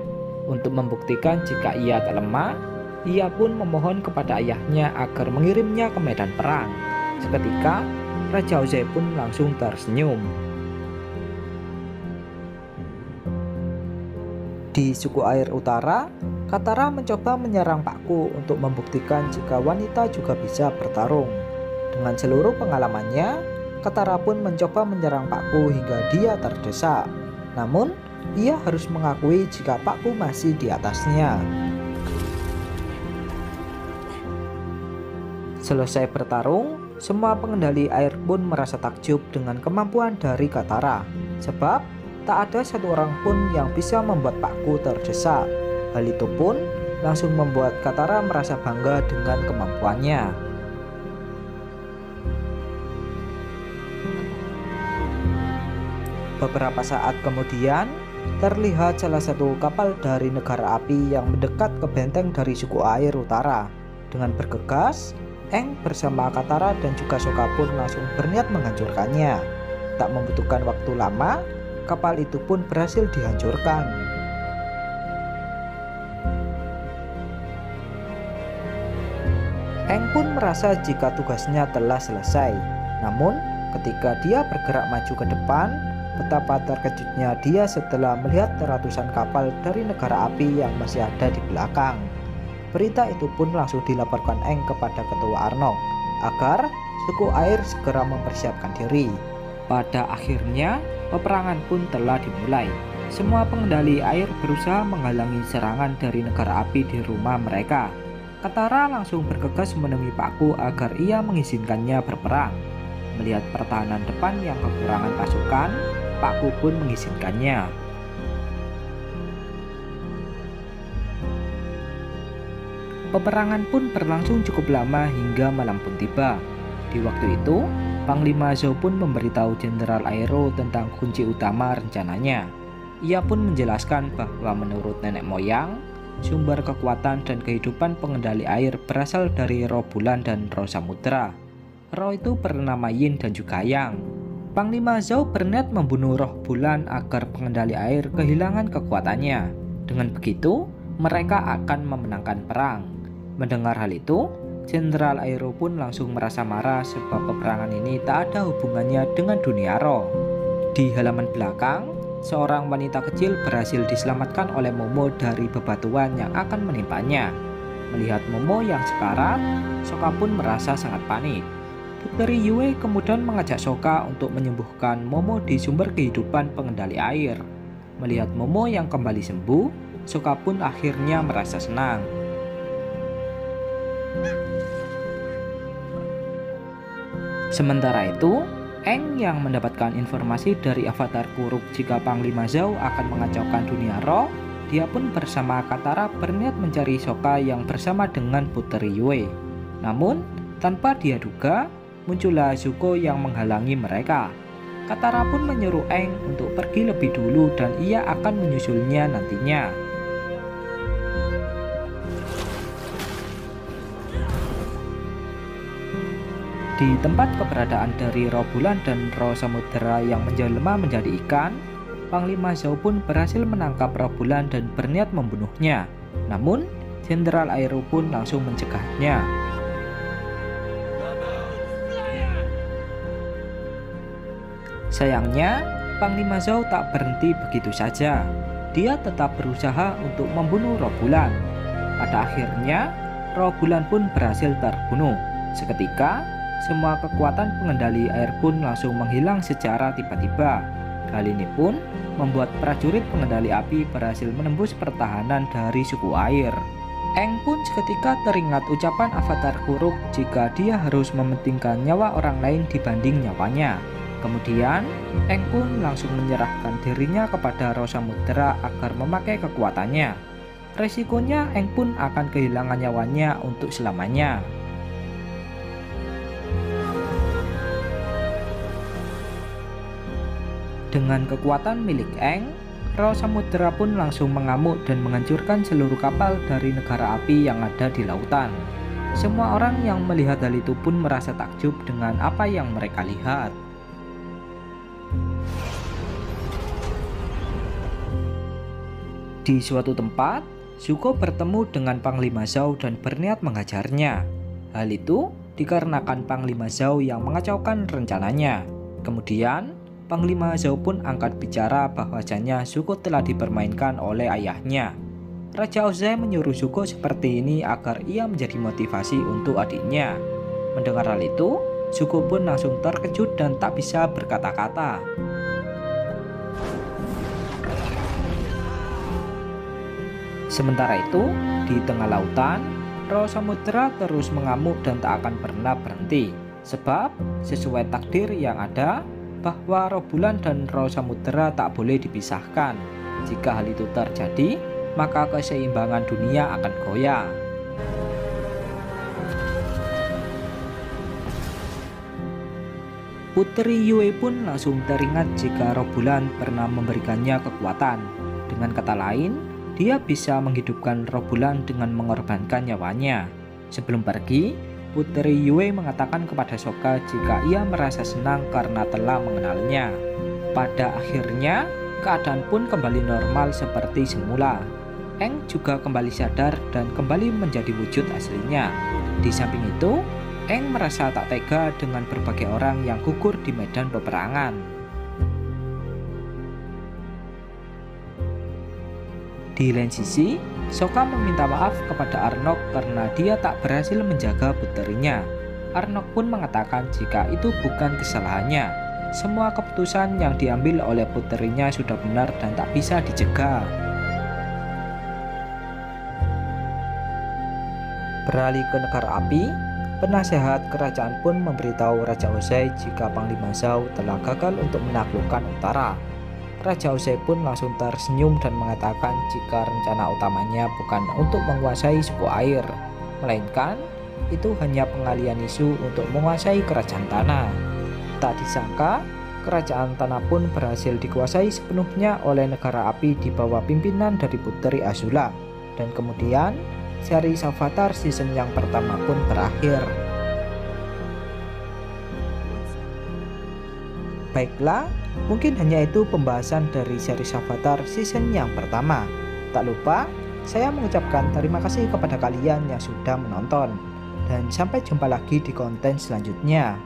S2: Untuk membuktikan jika ia tak lemah, Ia pun memohon kepada ayahnya agar mengirimnya ke medan perang. Seketika, Raja Ozai pun langsung tersenyum. Di suku air utara, Katara mencoba menyerang Pakku untuk membuktikan jika wanita juga bisa bertarung. Dengan seluruh pengalamannya, Katara pun mencoba menyerang Pakku hingga dia terdesak. Namun, ia harus mengakui jika Pakku masih di atasnya. Selesai bertarung, semua pengendali air pun merasa takjub dengan kemampuan dari Katara. Sebab, tak ada satu orang pun yang bisa membuat Pakku terdesak. Hal itu pun langsung membuat Katara merasa bangga dengan kemampuannya. Beberapa saat kemudian, terlihat salah satu kapal dari negara api yang mendekat ke benteng dari suku air utara. Dengan bergegas, Aang bersama Katara dan juga Sokka pun langsung berniat menghancurkannya. Tak membutuhkan waktu lama, kapal itu pun berhasil dihancurkan. Aang pun merasa jika tugasnya telah selesai. Namun, ketika dia bergerak maju ke depan, betapa terkejutnya dia setelah melihat ratusan kapal dari negara api yang masih ada di belakang. Berita itu pun langsung dilaporkan Aang kepada Ketua Arnok agar suku air segera mempersiapkan diri. Pada akhirnya, peperangan pun telah dimulai. Semua pengendali air berusaha menghalangi serangan dari negara api di rumah mereka. Katara langsung bergegas menemui Pakku agar ia mengizinkannya berperang. Melihat pertahanan depan yang kekurangan pasukan, Pakku pun mengizinkannya. Peperangan pun berlangsung cukup lama hingga malam pun tiba. Di waktu itu, Panglima Zhou pun memberitahu Jenderal Aero tentang kunci utama rencananya. Ia pun menjelaskan bahwa menurut nenek moyang, sumber kekuatan dan kehidupan pengendali air berasal dari roh bulan dan roh samudera. Roh itu bernama Yin dan juga Yang. Panglima Zhou berniat membunuh roh bulan agar pengendali air kehilangan kekuatannya. Dengan begitu, mereka akan memenangkan perang. Mendengar hal itu, Jenderal Aero pun langsung merasa marah sebab peperangan ini tak ada hubungannya dengan dunia roh. Di halaman belakang, seorang wanita kecil berhasil diselamatkan oleh Momo dari bebatuan yang akan menimpanya. Melihat Momo yang sekarat, Sokka pun merasa sangat panik. Puteri Yue kemudian mengajak Sokka untuk menyembuhkan Momo di sumber kehidupan pengendali air. Melihat Momo yang kembali sembuh, Sokka pun akhirnya merasa senang. Sementara itu, Aang yang mendapatkan informasi dari avatar Kuruk jika Panglima Zhou akan mengacaukan dunia roh, dia pun bersama Katara berniat mencari Sokka yang bersama dengan Puteri Yue. Namun, tanpa dia duga, muncullah Zuko yang menghalangi mereka. Katara pun menyuruh Aang untuk pergi lebih dulu dan ia akan menyusulnya nantinya. Di tempat keberadaan dari roh bulan dan roh samudera yang menjelma menjadi ikan, Panglima Zhou pun berhasil menangkap roh bulan dan berniat membunuhnya. Namun, Jenderal Aero pun langsung mencegahnya. Sayangnya, Panglima Zhou tak berhenti begitu saja. Dia tetap berusaha untuk membunuh roh bulan. Pada akhirnya, roh bulan pun berhasil terbunuh. Seketika, semua kekuatan pengendali air pun langsung menghilang secara tiba-tiba. Hal ini pun membuat prajurit pengendali api berhasil menembus pertahanan dari suku air. Aang pun seketika teringat ucapan avatar Kuruk jika dia harus mementingkan nyawa orang lain dibanding nyawanya. Kemudian, Aang pun langsung menyerahkan dirinya kepada roh samudera agar memakai kekuatannya. Resikonya Aang pun akan kehilangan nyawanya untuk selamanya. Dengan kekuatan milik Aang, roh samudera pun langsung mengamuk dan menghancurkan seluruh kapal dari negara api yang ada di lautan. Semua orang yang melihat hal itu pun merasa takjub dengan apa yang mereka lihat. Di suatu tempat, Zuko bertemu dengan Panglima Zhao dan berniat menghajarnya. Hal itu dikarenakan Panglima Zhao yang mengacaukan rencananya. Kemudian, Panglima Zhao pun angkat bicara bahwasanya Zuko telah dipermainkan oleh ayahnya. Raja Ozai menyuruh Zuko seperti ini agar ia menjadi motivasi untuk adiknya. Mendengar hal itu, Zuko pun langsung terkejut dan tak bisa berkata-kata. Sementara itu, di tengah lautan, roh samudera terus mengamuk dan tak akan pernah berhenti. Sebab, sesuai takdir yang ada, bahwa roh bulan dan roh samudera tak boleh dipisahkan. Jika hal itu terjadi, maka keseimbangan dunia akan goyah. Putri Yue pun langsung teringat jika roh bulan pernah memberikannya kekuatan. Dengan kata lain, dia bisa menghidupkan roh bulan dengan mengorbankan nyawanya. Sebelum pergi, Putri Yue mengatakan kepada Sokka jika ia merasa senang karena telah mengenalnya. Pada akhirnya, keadaan pun kembali normal seperti semula. Aang juga kembali sadar dan kembali menjadi wujud aslinya. Di samping itu, Aang merasa tak tega dengan berbagai orang yang gugur di medan peperangan. Di lain sisi, Sokka meminta maaf kepada Arnok karena dia tak berhasil menjaga puterinya. Arnok pun mengatakan jika itu bukan kesalahannya. Semua keputusan yang diambil oleh puterinya sudah benar dan tak bisa dicegah. Beralih ke negara api, penasehat kerajaan pun memberitahu Raja Ozai jika Panglima Zhao telah gagal untuk menaklukkan utara. Raja Ozai pun langsung tersenyum dan mengatakan jika rencana utamanya bukan untuk menguasai suku air, melainkan itu hanya pengalian isu untuk menguasai kerajaan tanah. Tak disangka, kerajaan tanah pun berhasil dikuasai sepenuhnya oleh negara api di bawah pimpinan dari Puteri Azula. Dan kemudian, seri Avatar season yang pertama pun berakhir. Baiklah, mungkin hanya itu pembahasan dari seri Avatar season yang pertama. Tak lupa, saya mengucapkan terima kasih kepada kalian yang sudah menonton. Dan sampai jumpa lagi di konten selanjutnya.